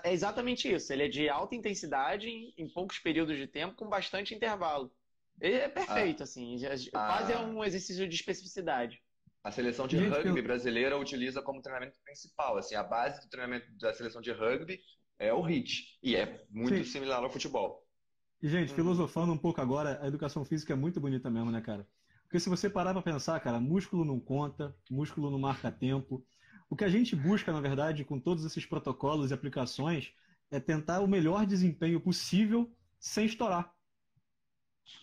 é exatamente isso. Ele é de alta intensidade em poucos períodos de tempo, com bastante intervalo. Ele é A, perfeito, assim, quase é a, um exercício de especificidade. a seleção de Gente, rugby brasileira utiliza como treinamento principal. Assim, a base do treinamento da seleção de rugby é o HIIT. E é muito sim. similar ao futebol. E, gente, Uhum. filosofando um pouco agora, a educação física é muito bonita mesmo, né, cara? Porque se você parar pra pensar, cara, músculo não conta, músculo não marca tempo. O que a gente busca, na verdade, com todos esses protocolos e aplicações, é tentar o melhor desempenho possível sem estourar,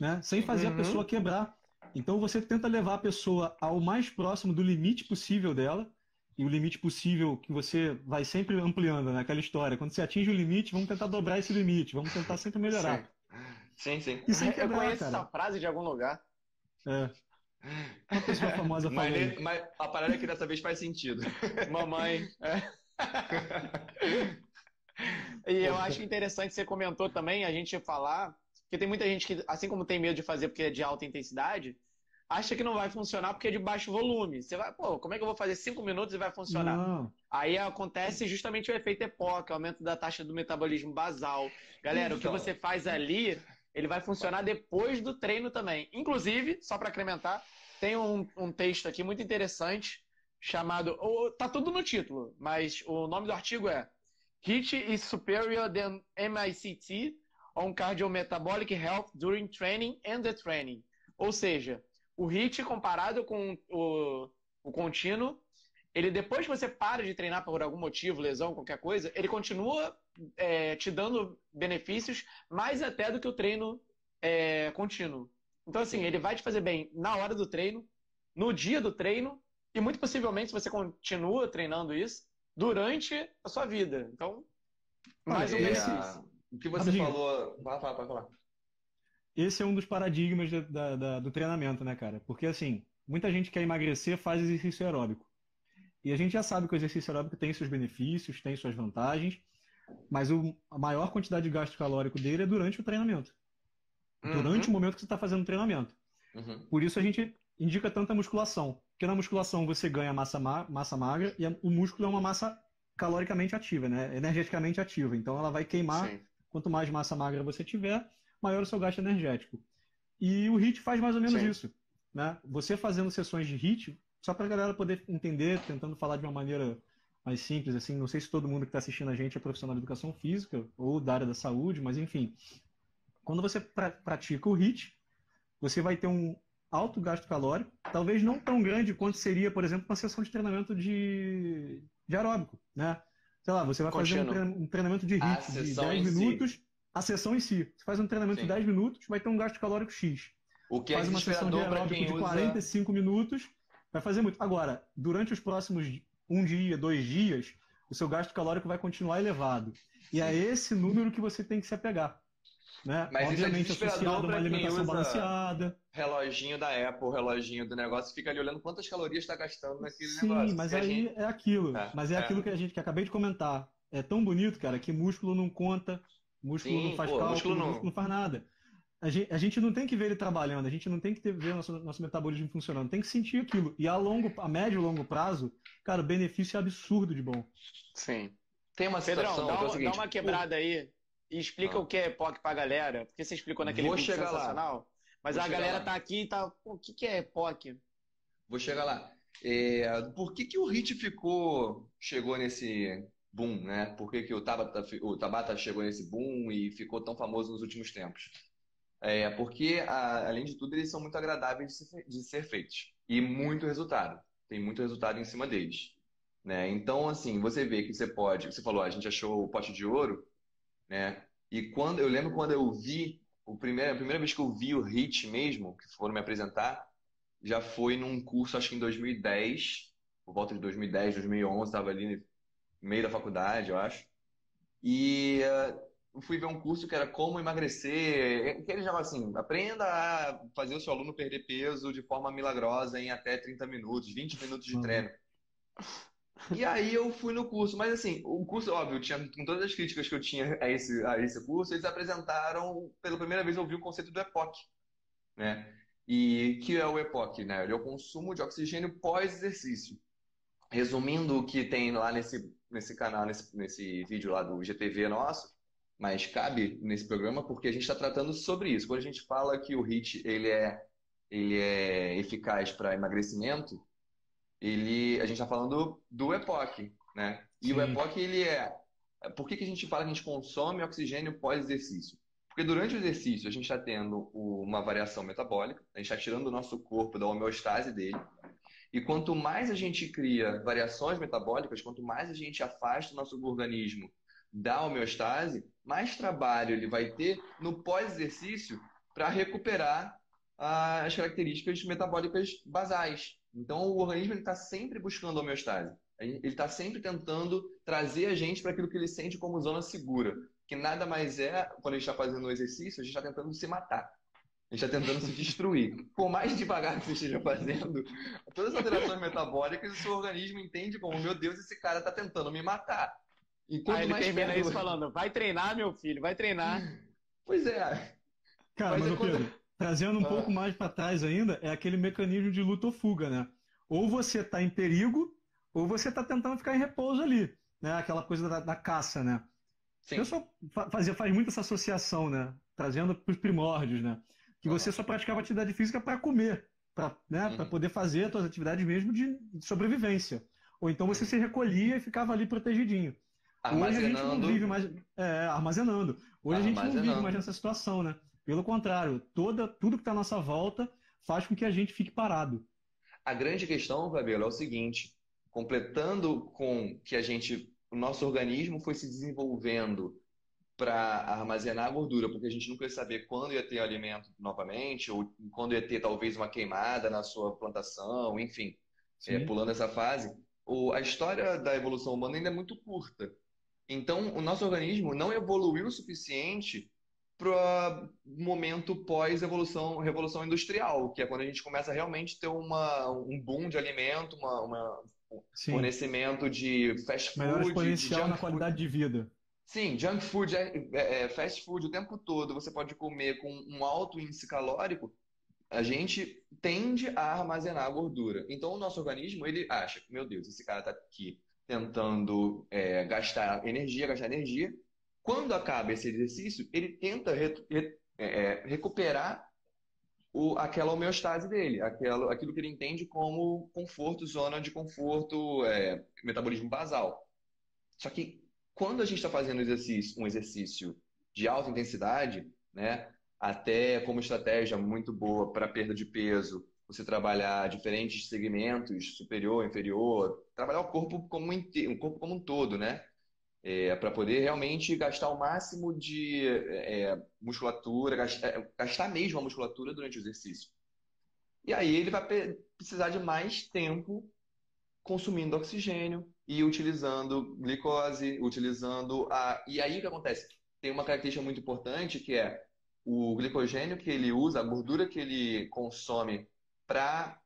né? Sem Sim. fazer a pessoa Uhum. quebrar. Então você tenta levar a pessoa ao mais próximo do limite possível dela, e o limite possível que você vai sempre ampliando, né? Aquela história. Quando você atinge o limite, vamos tentar dobrar esse limite, vamos tentar sempre Sim. melhorar. Sim, sim. E sem Eu quebrar, conheço essa cara. frase de algum lugar. É, uma pessoa famosa Mas, falou isso. mas a parada é que dessa vez faz sentido. Mamãe. E eu acho interessante, você comentou também, a gente falar, porque tem muita gente que, assim como tem medo de fazer porque é de alta intensidade, acha que não vai funcionar porque é de baixo volume. Você vai, pô, como é que eu vou fazer 5 minutos e vai funcionar? Não. Aí acontece justamente o efeito EPOC, aumento da taxa do metabolismo basal. Galera, o que você Então, faz ali, ele vai funcionar depois do treino também. Inclusive, só para incrementar, tem um texto aqui muito interessante chamado. Tá tudo no título, mas o nome do artigo é HIIT is superior than MICT on cardiometabolic health during training and the training. Ou seja, o HIIT comparado com o contínuo, ele depois que você para de treinar por algum motivo, lesão, qualquer coisa, ele continua te dando benefícios mais até do que o treino contínuo. Então, assim, sim. ele vai te fazer bem na hora do treino, no dia do treino, e muito possivelmente, se você continua treinando isso, durante a sua vida. Então, Olha, mais um benefício. O que você rapidinho, falou. Vai falar. esse é um dos paradigmas do treinamento, né, cara? Porque, assim, muita gente quer emagrecer, faz exercício aeróbico. E a gente já sabe que o exercício aeróbico tem seus benefícios, tem suas vantagens, mas a maior quantidade de gasto calórico dele é durante o treinamento. Durante o Uhum. momento que você está fazendo o treinamento. Uhum. Por isso a gente indica tanta musculação. Porque na musculação você ganha massa magra e o músculo é uma massa caloricamente ativa, né? Energeticamente ativa. Então ela vai queimar, Sim, quanto mais massa magra você tiver, maior o seu gasto energético. E o HIIT faz mais ou menos sim. isso, né? Você fazendo sessões de HIIT, só para a galera poder entender, tentando falar de uma maneira mais simples, assim, não sei se todo mundo que está assistindo a gente é profissional de educação física ou da área da saúde, mas enfim, quando você pratica o HIIT, você vai ter um alto gasto calórico, talvez não tão grande quanto seria, por exemplo, uma sessão de treinamento de aeróbico, né? Sei lá, você vai fazer Contínuo. um treinamento de A HIIT de sessão 10 em si. minutos, a sessão em si. Você faz um treinamento de Sim. 10 minutos, vai ter um gasto calórico X. O que é Faz uma sessão de desesperador para aeróbico quem de usa. 45 minutos, vai fazer muito. Agora, durante os próximos um dia, 2 dias, o seu gasto calórico vai continuar elevado. E é Sim. esse número que você tem que se apegar, né? Mas isso é Obviamente desesperador associado a uma para quem alimentação usa balanceada. reloginho da Apple, reloginho do negócio, fica ali olhando quantas calorias está gastando naquele Sim, negócio. mas Se a aí gente. é aquilo. É, Mas é aquilo é. que a gente que acabei de comentar. É tão bonito, cara, que músculo não conta, músculo não Sim, faz pô, músculo cálculo, músculo não. não faz nada. A gente não tem que ver ele trabalhando, a gente não tem que ver nosso metabolismo funcionando, tem que sentir aquilo. E a médio e longo prazo, cara, o benefício é absurdo de bom. Sim. Tem uma Pedrão, situação que é o dá seguinte. uma quebrada aí e explica o Ah, que é EPOC pra galera, porque você explicou naquele vou vídeo chegar lá. sensacional, mas Vou a chegar galera tá lá. aqui e tá, pô, o que que é EPOC? Vou chegar lá. Por que que o Hit chegou nesse boom, né? Por que que o Tabata chegou nesse boom e ficou tão famoso nos últimos tempos? Porque, além de tudo, eles são muito agradáveis de ser feitos. E muito resultado. Tem muito resultado em cima deles. Né? Então, assim, você vê que você falou, a gente achou o pote de ouro, né? E eu lembro quando eu vi, a primeira vez que eu vi o Hit mesmo, que foram me apresentar, já foi num curso, acho que em 2010, por volta de 2010, 2011, estava ali no meio da faculdade, eu acho. E eu fui ver um curso que era como emagrecer, que ele já assim, aprenda a fazer o seu aluno perder peso de forma milagrosa em até 30 minutos, 20 minutos de Uhum. treino. E aí eu fui no curso, mas assim, o curso, óbvio, tinha, com todas as críticas que eu tinha a esse curso, eles apresentaram, pela primeira vez eu vi o conceito do EPOC, né? E que é o EPOC, né? Ele é o consumo de oxigênio pós-exercício. Resumindo o que tem lá nesse canal, nesse vídeo lá do GTV nosso, mas cabe nesse programa porque a gente está tratando sobre isso. Quando a gente fala que o HIIT ele é eficaz para emagrecimento, a gente está falando do EPOC, né? E o Sim. EPOC, ele é... Por que a gente fala que a gente consome oxigênio pós-exercício? Porque durante o exercício a gente está tendo uma variação metabólica, a gente está tirando do nosso corpo da homeostase dele, e quanto mais a gente cria variações metabólicas, quanto mais a gente afasta o nosso organismo da homeostase, mais trabalho ele vai ter no pós-exercício para recuperar as características metabólicas basais. Então, o organismo está sempre buscando a homeostase. Ele está sempre tentando trazer a gente para aquilo que ele sente como zona segura, que nada mais é, quando a gente está fazendo o exercício, a gente está tentando se matar. A gente está tentando se destruir. Por mais devagar que você esteja fazendo, todas as alterações metabólicas, o seu organismo entende como, meu Deus, esse cara está tentando me matar. E Aí quanto ele mais termina perto... isso falando: vai treinar, meu filho, vai treinar. Pois é. Cara, Mas mas é ô quando... Pedro, trazendo um pouco Ah, mais para trás ainda, é aquele mecanismo de luta ou fuga, né? Ou você está em perigo, ou você está tentando ficar em repouso ali, né? Aquela coisa da caça, né? O sim. pessoal faz muito essa associação, né? Trazendo para os primórdios, né? Que você Aham. só praticava atividade física para comer, para, né? Para Uhum. poder fazer as suas atividades mesmo de sobrevivência. Ou então você Uhum. se recolhia e ficava ali protegidinho. Hoje a gente não vive Armazenando, mais armazenando. Hoje a gente não vive mais armazenando. nessa situação, né? Pelo contrário, tudo que está à nossa volta faz com que a gente fique parado. A grande questão, Fabiola, é o seguinte: completando com que o nosso organismo foi se desenvolvendo para armazenar a gordura, porque a gente nunca ia saber quando ia ter alimento novamente, ou quando ia ter talvez uma queimada na sua plantação, enfim, Sim. pulando essa fase. A história da evolução humana ainda é muito curta. Então, o nosso organismo não evoluiu o suficiente para momento pós-evolução, revolução industrial, que é quando a gente começa a realmente ter um boom de alimento, um Sim. fornecimento de fast Melhora food, de exponencial na junk food. qualidade de vida. Sim, junk food é fast food o tempo todo. Você pode comer com um alto índice calórico. A gente tende a armazenar gordura. Então, o nosso organismo, ele acha, meu Deus, esse cara está aqui tentando gastar energia, gastar energia. Quando acaba esse exercício, ele tenta recuperar aquela homeostase dele, aquilo que ele entende como conforto, zona de conforto, metabolismo basal. Só que quando a gente está fazendo um exercício de alta intensidade, né, até como estratégia muito boa para perda de peso, você trabalhar diferentes segmentos, superior, inferior, trabalhar o corpo como o corpo como um todo, né, para poder realmente gastar o máximo de musculatura, gastar mesmo a musculatura durante o exercício. E aí ele vai precisar de mais tempo consumindo oxigênio e utilizando glicose, utilizando a. E aí o que acontece? Tem uma característica muito importante que é o glicogênio que ele usa, a gordura que ele consome para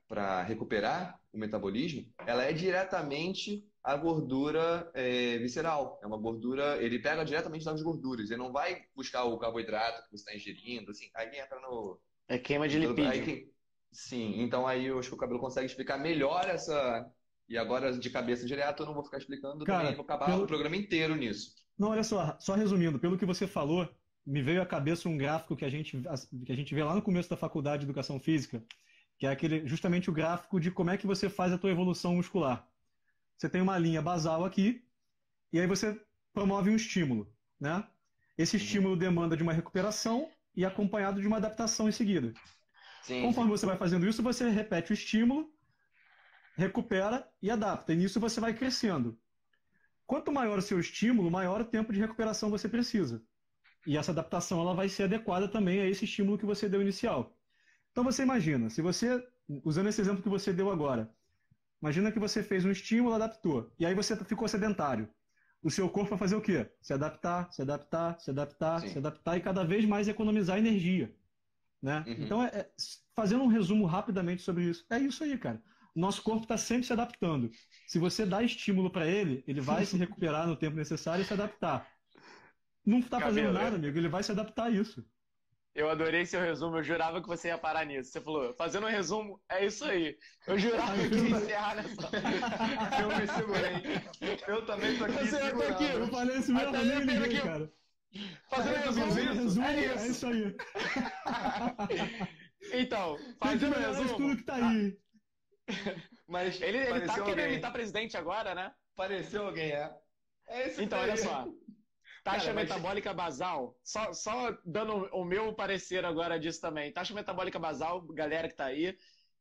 para recuperar o metabolismo, ela é diretamente a gordura visceral. É uma gordura, ele pega diretamente das gorduras, ele não vai buscar o carboidrato que você está ingerindo, assim, aí entra no, É queima de em todo, aí lipídio. quem, sim, então aí eu acho que o Cabelo consegue explicar melhor essa. E agora, de cabeça direto, eu não vou ficar explicando também, Cara, vou acabar o pelo, programa inteiro nisso. não, olha só resumindo, pelo que você falou, me veio à cabeça um gráfico que a gente vê lá no começo da faculdade de Educação Física, que é justamente o gráfico de como é que você faz a tua evolução muscular. Você tem uma linha basal aqui, e aí você promove um estímulo, né? Esse Uhum. estímulo demanda de uma recuperação e acompanhado de uma adaptação em seguida. Sim, Conforme sim. você vai fazendo isso, você repete o estímulo, recupera e adapta. E nisso você vai crescendo. Quanto maior o seu estímulo, maior o tempo de recuperação você precisa. E essa adaptação ela vai ser adequada também a esse estímulo que você deu inicial. Então você imagina, se você, usando esse exemplo que você deu agora, imagina que você fez um estímulo, adaptou, e aí você ficou sedentário. O seu corpo vai fazer o quê? Se adaptar, se adaptar, se adaptar, se Sim. adaptar e cada vez mais economizar energia, né? Uhum. Então, fazendo um resumo rapidamente sobre isso, é isso aí, cara. O nosso corpo está sempre se adaptando. Se você dá estímulo para ele, ele vai se recuperar no tempo necessário e se adaptar. Não está fazendo Camilo, nada, amigo, ele vai se adaptar a isso. eu adorei seu resumo, eu jurava que você ia parar nisso. Você falou, fazendo um resumo, é isso aí. Eu jurava que ia encerrar nessa. Eu me segurei. Eu também tô aqui Eu segurando. falei isso mesmo, Até eu nem eu tenho liguei, aqui. cara. Fazendo Fazendo resumo, é é isso. isso aí. Então, Tem que fazendo melhorar isso resumo, tudo que tá aí. Mas ele tá pareceu querendo alguém. imitar presidente agora, né? Pareceu alguém, é? É esse Então, daí. olha só. Taxa Cara, mas- metabólica basal, só dando o meu parecer agora disso também. Taxa metabólica basal, galera que tá aí,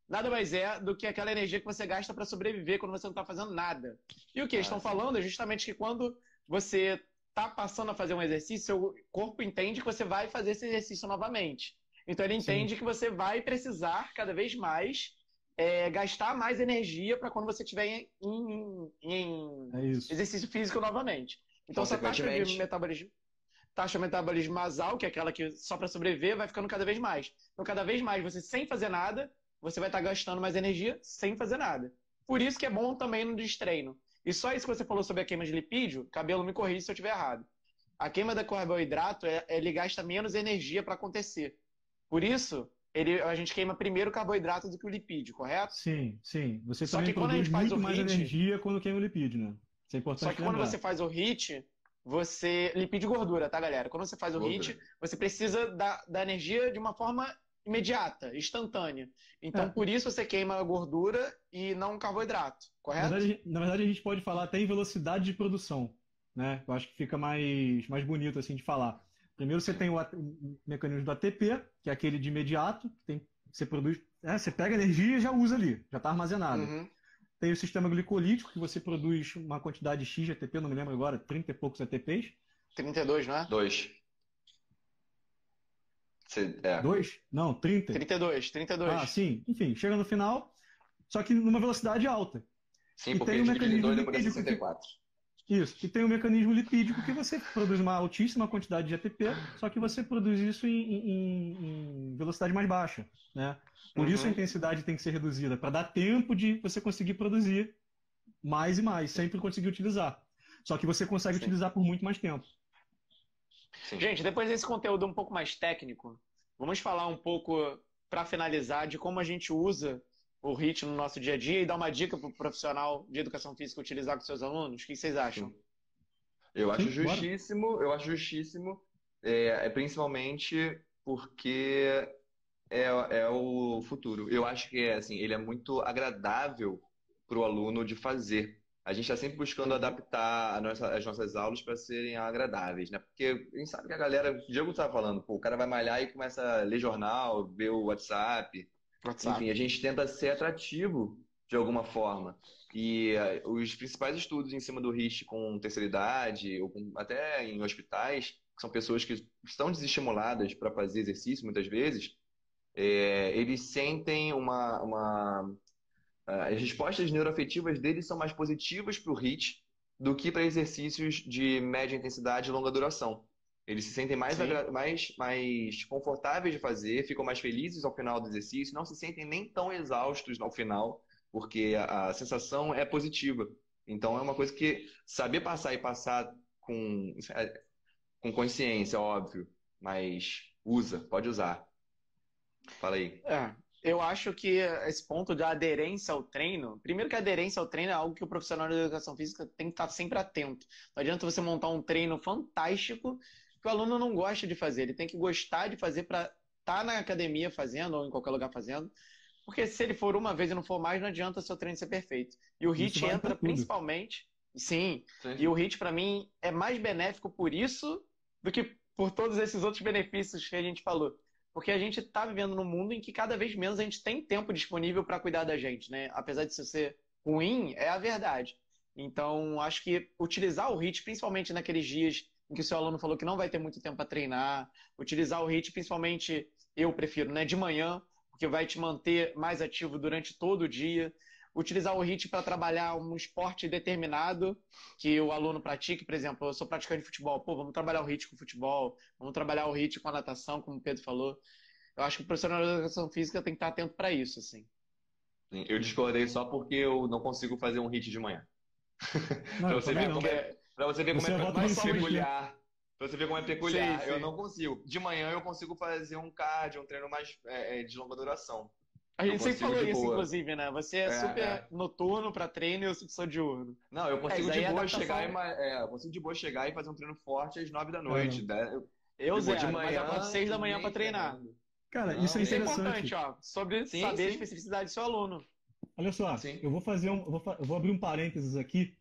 nada mais é do que aquela energia que você gasta para sobreviver quando você não está fazendo nada. E o que eles estão sim. falando é justamente que quando você está passando a fazer um exercício, seu corpo entende que você vai fazer esse exercício novamente. Então ele entende que você vai precisar cada vez mais gastar mais energia para quando você estiver em É isso. exercício físico novamente. Então essa Consequentemente, taxa de metabolismo basal, que é aquela que só para sobreviver, vai ficando cada vez mais. Então, cada vez mais, você sem fazer nada, você vai estar gastando mais energia sem fazer nada. Por isso que é bom também no destreino. E só isso que você falou sobre a queima de lipídio, cabelo me corrige se eu estiver errado. A queima da carboidrato, ele gasta menos energia para acontecer. Por isso, a gente queima primeiro o carboidrato do que o lipídio, correto? Sim, sim. Você Só também que quando a produz gente faz muito o mais HIIT, energia quando queima o lipídio, né? Isso é só importante que quando lembrar. você faz o HIIT, você. Lipídio e gordura, tá, galera? Quando você faz o gordura. HIIT, você precisa da energia de uma forma imediata, instantânea. Então, É, por isso você queima a gordura e não o carboidrato, correto? na verdade, a gente pode falar até em velocidade de produção, né? Eu acho que fica mais bonito assim de falar. Primeiro você tem o mecanismo do ATP, que é aquele de imediato, que você produz, você pega energia e já usa ali, já está armazenada. Uhum. Tem o sistema glicolítico, que você produz uma quantidade X de ATP, não me lembro agora, 30 e poucos ATPs. 32, não é? 2. É. 2? Não, 30. 32, 32. Ah, sim. Enfim, chega no final, só que numa velocidade alta. Sim, E porque tem o divide em mecanismo 2 depois de lipídico 64. isso. E tem o mecanismo lipídico que você produz uma altíssima quantidade de ATP, só que você produz isso em velocidade mais baixa, né? Por isso a Uhum. intensidade tem que ser reduzida, para dar tempo de você conseguir produzir mais e mais, sempre conseguir utilizar. Só que você consegue Sim. utilizar por muito mais tempo. Sim. Gente, depois desse conteúdo um pouco mais técnico, vamos falar um pouco, para finalizar, de como a gente usa o HIIT no nosso dia a dia e dar uma dica para o profissional de educação física utilizar com seus alunos. O que vocês acham? Eu acho Sim, bora. justíssimo, principalmente porque é o futuro. Eu acho que assim, ele é muito agradável para o aluno de fazer. A gente está sempre buscando Uhum. adaptar as nossas aulas para serem agradáveis, né? Porque a gente sabe que a galera, o Diego estava falando, pô, o cara vai malhar e começa a ler jornal, ver o WhatsApp. WhatsApp. Enfim, a gente tenta ser atrativo de alguma forma. E os principais estudos em cima do HIIT com terceira idade, ou até em hospitais, que são pessoas que estão desestimuladas para fazer exercício muitas vezes, eles sentem as respostas neuroafetivas deles são mais positivas para o HIIT do que para exercícios de média intensidade e longa duração. Eles se sentem Sim. mais confortáveis de fazer, ficam mais felizes ao final do exercício, não se sentem nem tão exaustos ao final, porque a sensação é positiva. Então é uma coisa que saber passar e passar com consciência, óbvio, mas pode usar. Fala aí. Eu acho que esse ponto da aderência ao treino, primeiro que a aderência ao treino é algo que o profissional de educação física tem que estar sempre atento. Não adianta você montar um treino fantástico que o aluno não gosta de fazer. Ele tem que gostar de fazer para estar na academia fazendo ou em qualquer lugar fazendo. Porque se ele for uma vez e não for mais, não adianta seu treino ser perfeito. E o Isso HIIT vale entra pra tudo. principalmente... Sim, e o HIIT para mim é mais benéfico por isso do que por todos esses outros benefícios que a gente falou. Porque a gente está vivendo num mundo em que cada vez menos a gente tem tempo disponível para cuidar da gente, né? Apesar de isso ser ruim, é a verdade. Então, acho que utilizar o HIIT, principalmente naqueles dias em que o seu aluno falou que não vai ter muito tempo para treinar, utilizar o HIIT, principalmente eu prefiro, né, de manhã, que vai te manter mais ativo durante todo o dia. Utilizar o HIIT para trabalhar um esporte determinado que o aluno pratique. Por exemplo, eu sou praticante de futebol. Pô, vamos trabalhar o HIIT com o futebol, vamos trabalhar o HIIT com a natação, como o Pedro falou. Eu acho que o profissional de educação física tem que estar atento para isso, assim. Eu discordei só porque eu não consigo fazer um HIIT de manhã. Não, Pra eu você também ver não. como é, pra você ver como Você é, volta como é mais cedo, peculiar. Pra você ver como é peculiar. Sim, Eu sim. não consigo. De manhã eu consigo fazer um cardio, um treino mais de longa duração. A Eu gente sempre consigo falou de isso, boa. inclusive, né? Você é É, super é. noturno para treino e eu sou diurno. Não, eu consigo Isso de aí é boa adaptação. eu consigo de boa chegar e fazer um treino forte às 9 da É, noite, né? Eu De boa, de zero, mas eu acordo manhã, 6 da manhã para nem treinar. ferrando. cara, isso Não, é Isso é nem. importante, interessante. ó, sobre Sim, saber a sim, especificidade do seu aluno. Olha só, sim. eu vou fazer eu vou abrir um parênteses aqui,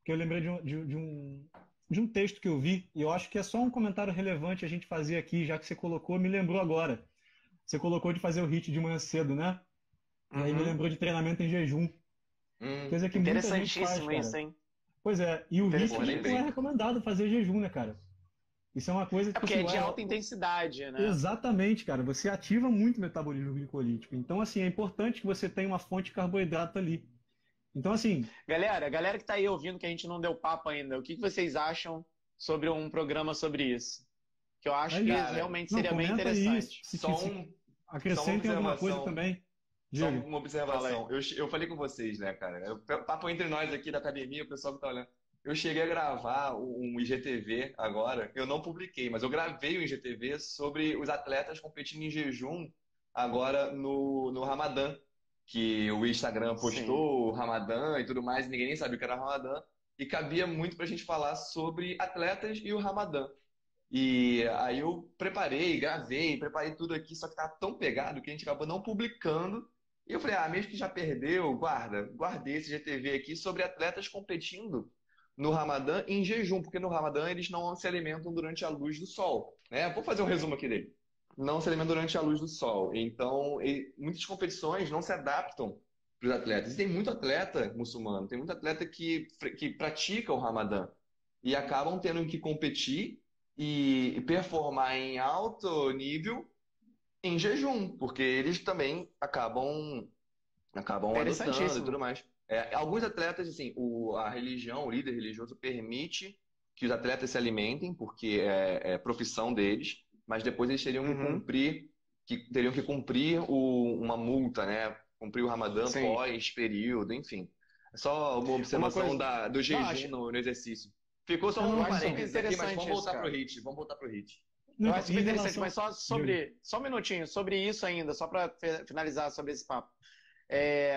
que eu lembrei de um texto que eu vi, e eu acho que é só um comentário relevante a gente fazer aqui, já que você colocou, me lembrou agora. Você colocou de fazer o HIIT de manhã cedo, né? E aí me Uhum. lembrou de treinamento em jejum. Coisa que muita gente faz, Interessantíssimo isso, cara. hein? Pois é, e o HIIT Porra, não é lembrei. recomendado fazer jejum, né, cara? Isso é uma coisa, É tipo porque assim, é de alta intensidade, né? exatamente, cara. Você ativa muito o metabolismo glicolítico. Então, assim, é importante que você tenha uma fonte de carboidrato ali. Então, assim, Galera que tá aí ouvindo que a gente não deu papo ainda, o que vocês acham sobre um programa sobre isso? Que eu acho aí, que Cara, realmente não, seria bem comenta aí, interessante. só se um, só uma acrescentem alguma coisa observação. também. Só Diga. uma Fala aí. observação. Eu falei com vocês, né, cara? Papo entre nós aqui da academia, o pessoal que tá olhando. Eu cheguei a gravar um IGTV agora. Eu não publiquei, mas eu gravei um IGTV sobre os atletas competindo em jejum agora no Ramadã. Que o Instagram Sim. postou o Ramadã e tudo mais, e ninguém nem sabia o que era Ramadã. E cabia muito pra gente falar sobre atletas e o Ramadã. E aí eu preparei tudo aqui, só que tá tão pegado que a gente acabou não publicando. E eu falei, mesmo que já perdeu, guardei esse GTV aqui sobre atletas competindo no Ramadã em jejum, porque no Ramadã eles não se alimentam durante a luz do sol, né? Vou fazer um resumo aqui dele. Não se alimentam durante a luz do sol. Então, muitas competições não se adaptam para os atletas. E tem muito atleta muçulmano, tem muito atleta que pratica o Ramadã e acabam tendo que competir e performar em alto nível em jejum, porque eles também acabam adotando e tudo Interessantíssimo. mais. Alguns atletas, assim, a religião, o líder religioso permite que os atletas se alimentem, porque é profissão deles, mas depois eles Uhum. teriam que cumprir uma multa, né? Cumprir o Ramadã Sim. pós-período, enfim. É só uma Uma observação coisa. do Não, jejum acho, no exercício. Ficou só Ah, eu um não, acho super então. parênteses aqui, mas vamos interessante isso, voltar pro cara. hit. Vamos voltar pro hit. Não, Eu então, acho em super interessante, relação. mas só Diga. sobre. Só um minutinho, sobre isso ainda, só para finalizar sobre esse papo.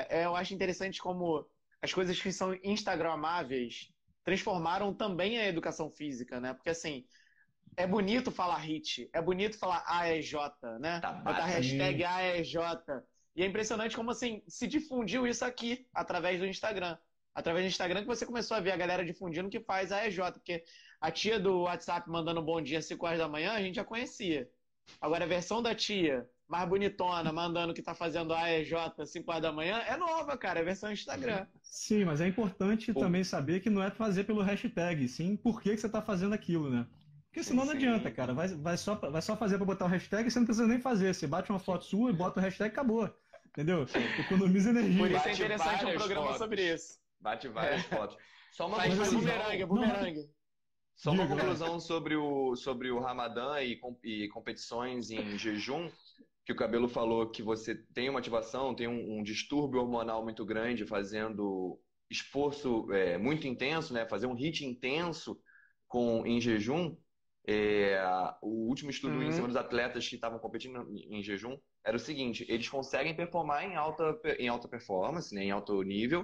Eu acho interessante como as coisas que são instagramáveis transformaram também a educação física, né? Porque assim, é bonito falar HIIT, é bonito falar AEJ, né? Botar Tabata. hashtag Sim. AEJ. E é impressionante como assim se difundiu isso aqui através do Instagram. Através do Instagram que você começou a ver a galera difundindo que faz AEJ, porque a tia do WhatsApp mandando bom dia às 5 horas da manhã, a gente já conhecia. Agora a versão da tia, mais bonitona, mandando que tá fazendo AEJ às 5 horas da manhã, é nova, cara, é a versão Instagram. Sim, mas é importante O- também saber que não é fazer pelo hashtag, sim por que você está fazendo aquilo, né? Porque Sim, senão não adianta, Sim. cara. Vai só fazer para botar o hashtag e você não precisa nem fazer. Você bate uma foto sua e bota o hashtag e acabou. Entendeu? Economiza Por energia. isso é Bate interessante um várias programa fotos. sobre isso. Bate várias fotos. Só uma Faz assim, bumerangue, conclusão. bumerangue. Só uma Diga, vai. conclusão sobre o Ramadã e competições em jejum, que o Cabelo falou que você tem uma ativação, tem um distúrbio hormonal muito grande fazendo esforço muito intenso, né? Fazer um HIIT intenso em jejum. É, o último estudo em cima Uhum. dos atletas que estavam competindo em jejum era o seguinte: eles conseguem performar em alta performance, né? Em alto nível.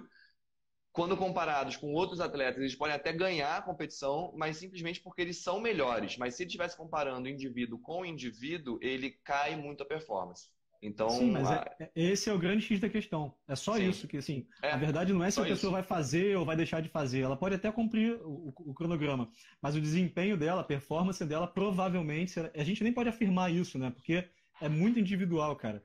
Quando comparados com outros atletas, eles podem até ganhar a competição, mas simplesmente porque eles são melhores. Mas se ele estivesse comparando indivíduo com indivíduo, ele cai muito a performance. Sim, Então, mas esse é o grande X da questão. É só sim, isso que, assim, a é verdade não é se a só pessoa isso. vai fazer ou vai deixar de fazer. Ela pode até cumprir o cronograma, mas o desempenho dela, a performance dela, provavelmente, a gente nem pode afirmar isso, né? Porque é muito individual, cara.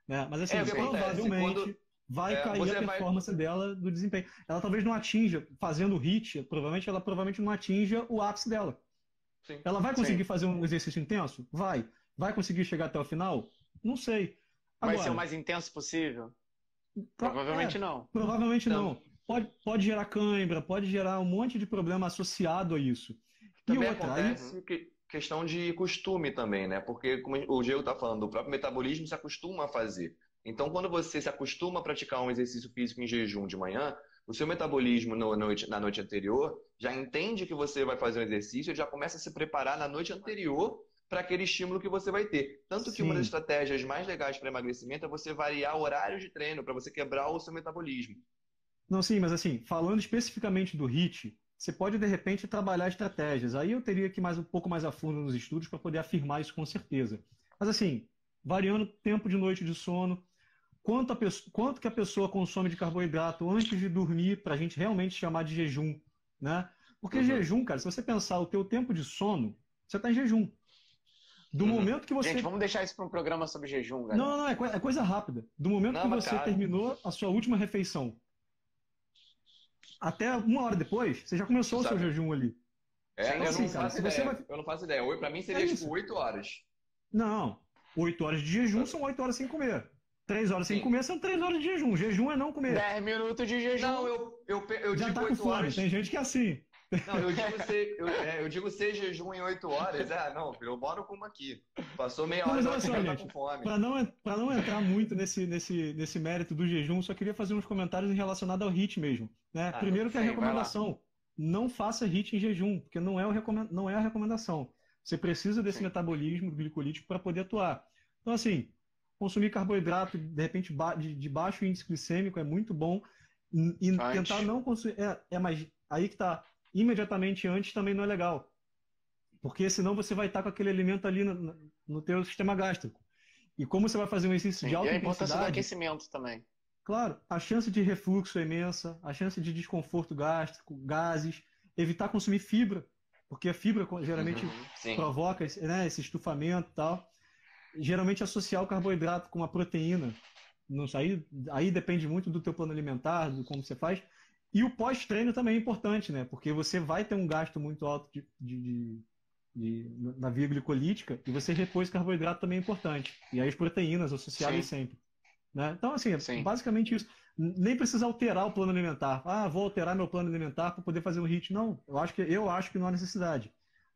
Né? Mas, É o assim, que acontece. provavelmente vai cair a Você vai. performance dela do desempenho. Ela talvez não atinja, fazendo o HIIT, ela provavelmente não atinja o ápice dela. Sim, Ela vai Sim. conseguir fazer um exercício intenso? Vai. Vai conseguir chegar até o final? Não sei. Vai ser o Agora, mais intenso possível? Provavelmente não. provavelmente Então, não. Pode gerar cãibra, pode gerar um monte de problema associado a isso. E também outra, aí, Uhum. acontece questão de costume também, né? Porque, como o Diego está falando, o próprio metabolismo se acostuma a fazer. Então, quando você se acostuma a praticar um exercício físico em jejum de manhã, o seu metabolismo na noite anterior já entende que você vai fazer um exercício e já começa a se preparar na noite anterior para aquele estímulo que você vai ter. Tanto que uma das sim. estratégias mais legais para emagrecimento é você variar horários de treino para você quebrar o seu metabolismo. Não, sim, mas assim, falando especificamente do HIIT, você pode de repente trabalhar estratégias. Aí eu teria que ir um pouco mais a fundo nos estudos para poder afirmar isso com certeza. Mas assim, variando tempo de noite de sono, quanto que a pessoa consome de carboidrato antes de dormir para a gente realmente chamar de jejum, né? Porque Uhum, jejum, cara, se você pensar o teu tempo de sono, você está em jejum. Do uhum. momento que Gente, você... vamos deixar isso para um programa sobre jejum, Não, galera. não, não, é coisa rápida. Do momento que Não, mas você cara, terminou a sua última refeição, até uma hora depois, você já começou o seu sabe? jejum ali. Sim, Então, Eu assim, não sim, cara, sim. faço se você vai... ideia. Eu não faço ideia. Para mim É seria tipo isso. 8 horas. Não, 8 horas de jejum são 8 horas sem comer. 3 horas sem Sim. comer são 3 horas de jejum. Jejum é não comer. 10 minutos de Não, jejum. eu Já digo tá com 8 fome. horas. Tem gente que é assim. Não, eu digo ser jejum em 8 horas. Ah, não, filho, eu moro como aqui. Passou meia Não, hora, mas eu olha acho que só, já tá com gente. fome. Para não entrar muito nesse mérito do jejum, só queria fazer uns comentários relacionados ao HIIT mesmo. Né? Ah, Primeiro que a Sim, vai lá. recomendação, não faça HIIT em jejum, porque não é a recomendação. Você precisa desse Sim, metabolismo glicolítico para poder atuar. Então, assim, consumir carboidrato, de repente, de baixo índice glicêmico é muito bom. E tentar antes. não consumir. Mas aí que tá. Imediatamente antes também não é legal. Porque senão você vai estar com aquele alimento ali no teu sistema gástrico. E como você vai fazer um exercício de Sim. E alta a importância do intensidade, aquecimento também. claro, a chance de refluxo é imensa, a chance de desconforto gástrico, gases, evitar consumir fibra, porque a fibra geralmente Sim. provoca, né, esse estufamento e tal. Geralmente associar o carboidrato com a proteína. Não, aí depende muito do teu plano alimentar, do como você faz. E o pós-treino também é importante, né? Porque você vai ter um gasto muito alto na via glicolítica e você repor esse carboidrato também é importante. E aí as proteínas associadas Sim, sempre. Né? Então, assim, é sim. basicamente isso. Nem precisa alterar o plano alimentar. Ah, vou alterar meu plano alimentar para poder fazer um HIIT. Não, eu acho que não há necessidade.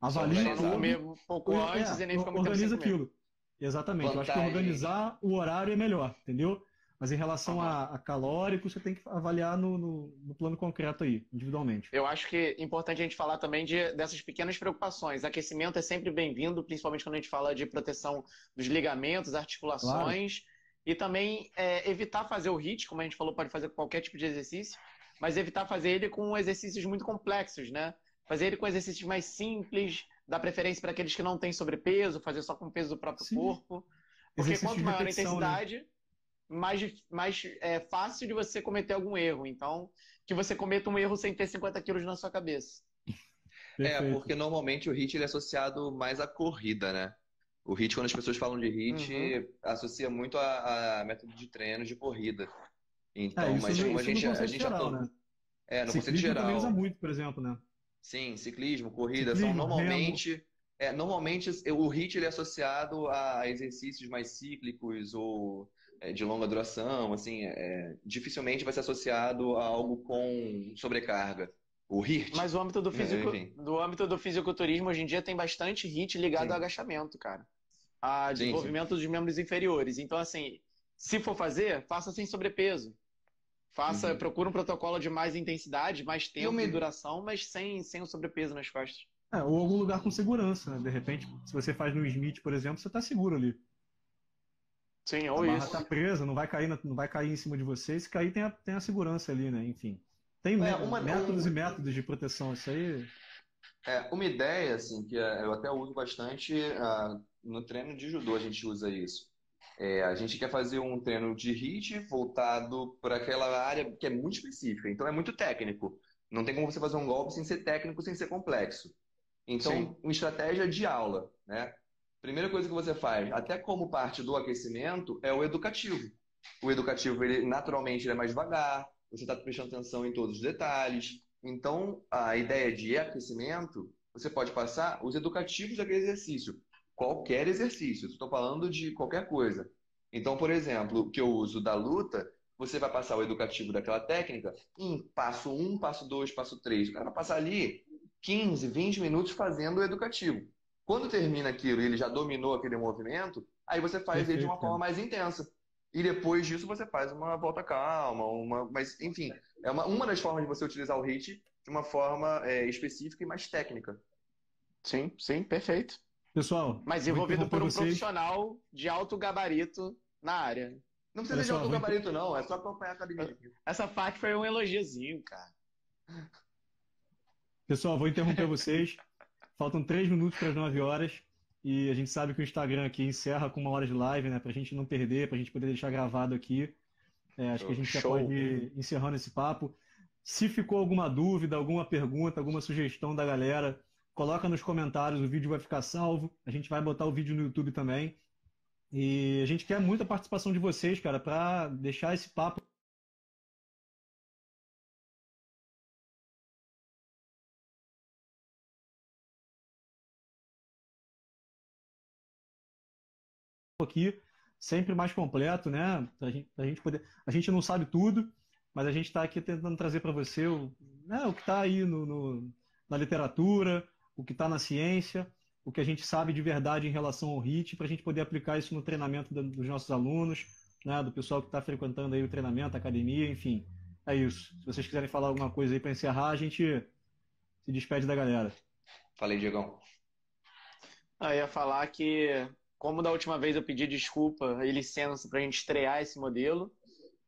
Só Avalie Só não organizar. comer um pouco antes e nem ficar muito tempo sem organiza comer. aquilo. Exatamente. Eu acho que Vantagem. organizar o horário é melhor, entendeu? Mas em relação Aham. a calórico, você tem que avaliar no plano concreto aí, individualmente. Eu acho que é importante a gente falar também dessas pequenas preocupações. Aquecimento é sempre bem-vindo, principalmente quando a gente fala de proteção dos ligamentos, Claro. articulações, e também evitar fazer o HIIT, como a gente falou, pode fazer com qualquer tipo de exercício, mas evitar fazer ele com exercícios muito complexos, né? Fazer ele com exercícios mais simples, dar preferência para aqueles que não têm sobrepeso, fazer só com o peso do próprio Sim. corpo, porque Exercício quanto de maior a repetição, né? intensidade, mais fácil de você cometer algum erro. Então, que você cometa um erro sem ter 50 quilos na sua cabeça. Perfeito. Porque normalmente o HIIT ele é associado mais à corrida, né? O HIIT, quando as pessoas falam de Uhum. HIIT, associa muito a método de treino de corrida. Então, Isso, mas como isso no a conceito gente já geral, falou, né? no conceito Ciclismo também usa geral, muito, por exemplo, né? sim, ciclismo, corrida, são Ciclismo, remo. normalmente o HIIT ele é associado a exercícios mais cíclicos ou de longa duração, assim, dificilmente vai ser associado a algo com sobrecarga. O HIIT, Mas o âmbito do físico, enfim, do âmbito do fisiculturismo hoje em dia tem bastante HIIT ligado ao sim, agachamento, cara. A sim, sim. desenvolvimento dos membros inferiores. Então, assim, se for fazer, faça sem sobrepeso. Uhum. Procura um protocolo de mais intensidade, mais E tempo de duração, mas sem o sobrepeso nas costas. Ou algum lugar com segurança, né? De repente, se você faz no Smith, por exemplo, você está seguro ali. Sim, A ou barra isso. está presa, não vai cair em cima de você. Se cair, tem a segurança ali, né? Enfim. Tem é, métodos e métodos de proteção. Isso aí. uma ideia assim que eu até uso bastante no treino de judô a gente usa isso. A gente quer fazer um treino de HIIT voltado para aquela área que é muito específica, então é muito técnico. Não tem como você fazer um golpe sem ser técnico, sem ser complexo. Sim. Então, uma estratégia de aula, né? Primeira coisa que você faz, até como parte do aquecimento, é o educativo. O educativo, ele naturalmente ele é mais devagar, você está prestando atenção em todos os detalhes. Então, a ideia de aquecimento, você pode passar os educativos daquele exercício. Qualquer exercício, estou falando de qualquer coisa. Então, por exemplo, o que eu uso da luta, você vai passar o educativo daquela técnica em passo um, passo 2, passo 3. O cara vai passar ali 15, 20 minutos fazendo o educativo. Quando termina aquilo e ele já dominou aquele movimento, aí você faz ele de Perfeito, uma forma cara. mais intensa. E depois disso você faz uma volta calma, mas enfim, é uma das formas de você utilizar o HIIT de uma forma específica e mais técnica. Sim, sim, perfeito. Pessoal, Mas vou envolvido interromper por um vocês. profissional de alto gabarito na área. Não precisa Olha de só, alto gabarito, não, é só acompanhar a academia de quinta. Essa parte foi um elogiozinho, cara. pessoal, vou interromper vocês. Faltam 3 minutos para as 9 horas. E a gente sabe que o Instagram aqui encerra com 1 hora de live, né? Para a gente não perder, para a gente poder deixar gravado aqui. Acho que a gente já pode Show. ir encerrando esse papo. Se ficou alguma dúvida, alguma pergunta, alguma sugestão da galera, coloca nos comentários, o vídeo vai ficar salvo. A gente vai botar o vídeo no YouTube também. E a gente quer muita participação de vocês, cara, para deixar esse papo aqui sempre mais completo, né? Pra gente poder. A gente não sabe tudo, mas a gente está aqui tentando trazer para você o que está aí na literatura, o que está na ciência, o que a gente sabe de verdade em relação ao HIIT, para a gente poder aplicar isso no treinamento dos nossos alunos, né? Do pessoal que está frequentando aí o treinamento, a academia, enfim. É isso. Se vocês quiserem falar alguma coisa aí para encerrar, a gente se despede da galera. Falei, Diegão. Eu ia falar que, como da última vez eu pedi desculpa e licença para a gente estrear esse modelo,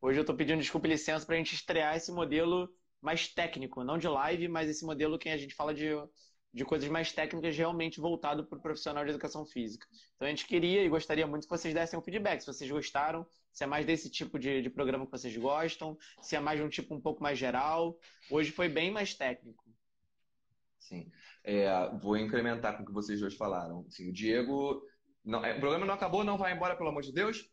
hoje eu estou pedindo desculpa e licença para a gente estrear esse modelo mais técnico, não de live, mas esse modelo que a gente fala de coisas mais técnicas realmente voltado para o profissional de educação física. Então a gente queria e gostaria muito que vocês dessem um feedback, se vocês gostaram, se é mais desse tipo de programa que vocês gostam, se é mais de um tipo um pouco mais geral. Hoje foi bem mais técnico. Sim. Vou incrementar com o que vocês dois falaram. Assim, o Diego. Não, o programa não acabou, não vai embora, pelo amor de Deus.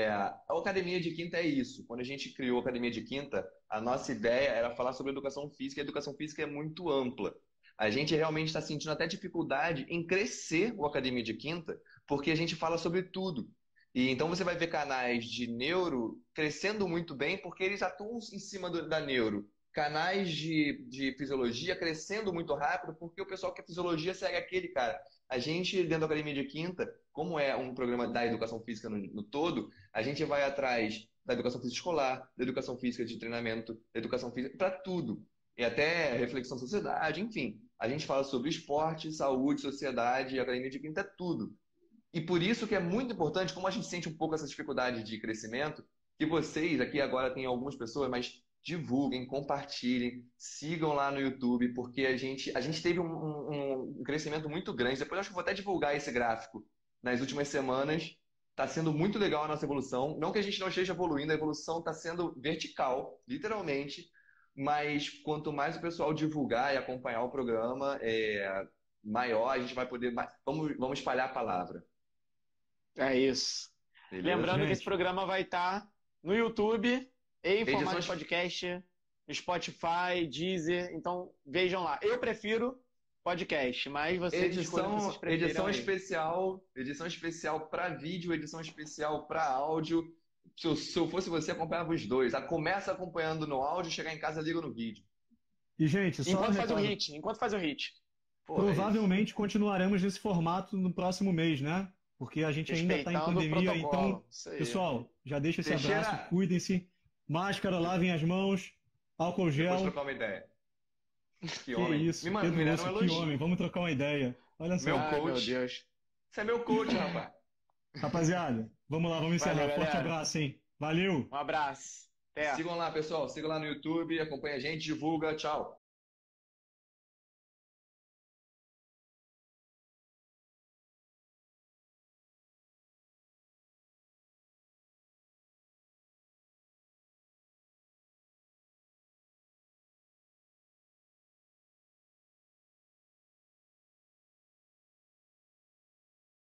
A Academia de Quinta é isso. Quando a gente criou a Academia de Quinta, a nossa ideia era falar sobre educação física, e a educação física é muito ampla. A gente realmente está sentindo até dificuldade em crescer o Academia de Quinta, porque a gente fala sobre tudo. E então você vai ver canais de neuro crescendo muito bem, porque eles atuam em cima da neuro. Canais de fisiologia crescendo muito rápido, porque o pessoal que é fisiologia segue aquele cara. A gente, dentro da Academia de Quinta, como é um programa da educação física no todo, a gente vai atrás da educação física escolar, da educação física de treinamento, da educação física para tudo. E até reflexão sociedade, enfim. A gente fala sobre esporte, saúde, sociedade, e a Academia de Quinta é tudo. E por isso que é muito importante, como a gente sente um pouco essa dificuldade de crescimento, que vocês, aqui agora tem algumas pessoas, mas divulguem, compartilhem, sigam lá no YouTube, porque a gente teve um crescimento muito grande. Depois eu acho que vou até divulgar esse gráfico nas últimas semanas. Está sendo muito legal a nossa evolução. Não que a gente não esteja evoluindo, a evolução está sendo vertical, literalmente. Mas quanto mais o pessoal divulgar e acompanhar o programa, maior a gente vai poder. Vamos espalhar a palavra. É isso. Beleza? Lembrando que esse Gente, programa vai estar no YouTube, em formato de Edições, podcast, no Spotify, Deezer. Então vejam lá. Eu prefiro podcast, mas vocês escolhem o que vocês preferem aí. edição especial para vídeo, edição especial para áudio. Se eu fosse você, acompanhava os dois. Começa acompanhando no áudio, chegar em casa, liga no vídeo. e gente, só um recado. Enquanto faz o hit. Pô, é isso. Provavelmente continuaremos nesse formato no próximo mês, né? Porque a gente ainda está em Respeitando o pandemia, então, protocolo. Isso aí. pessoal, já deixa esse abraço, Teixeira, cuidem-se, máscara, lavem as mãos, álcool depois gel. trocar uma ideia. Que Que homem. isso, Me Pedro deram um Lúcio, que homem, elogio. vamos trocar uma ideia. Olha Meu só, Ai, meu coach. Deus. Você é meu coach, rapaz. rapaziada, vamos lá, vamos Valeu, encerrar. Forte galera. abraço, hein? Valeu! Um abraço. Até. Sigam lá, pessoal. Sigam lá no YouTube, acompanha a gente, divulga. Tchau.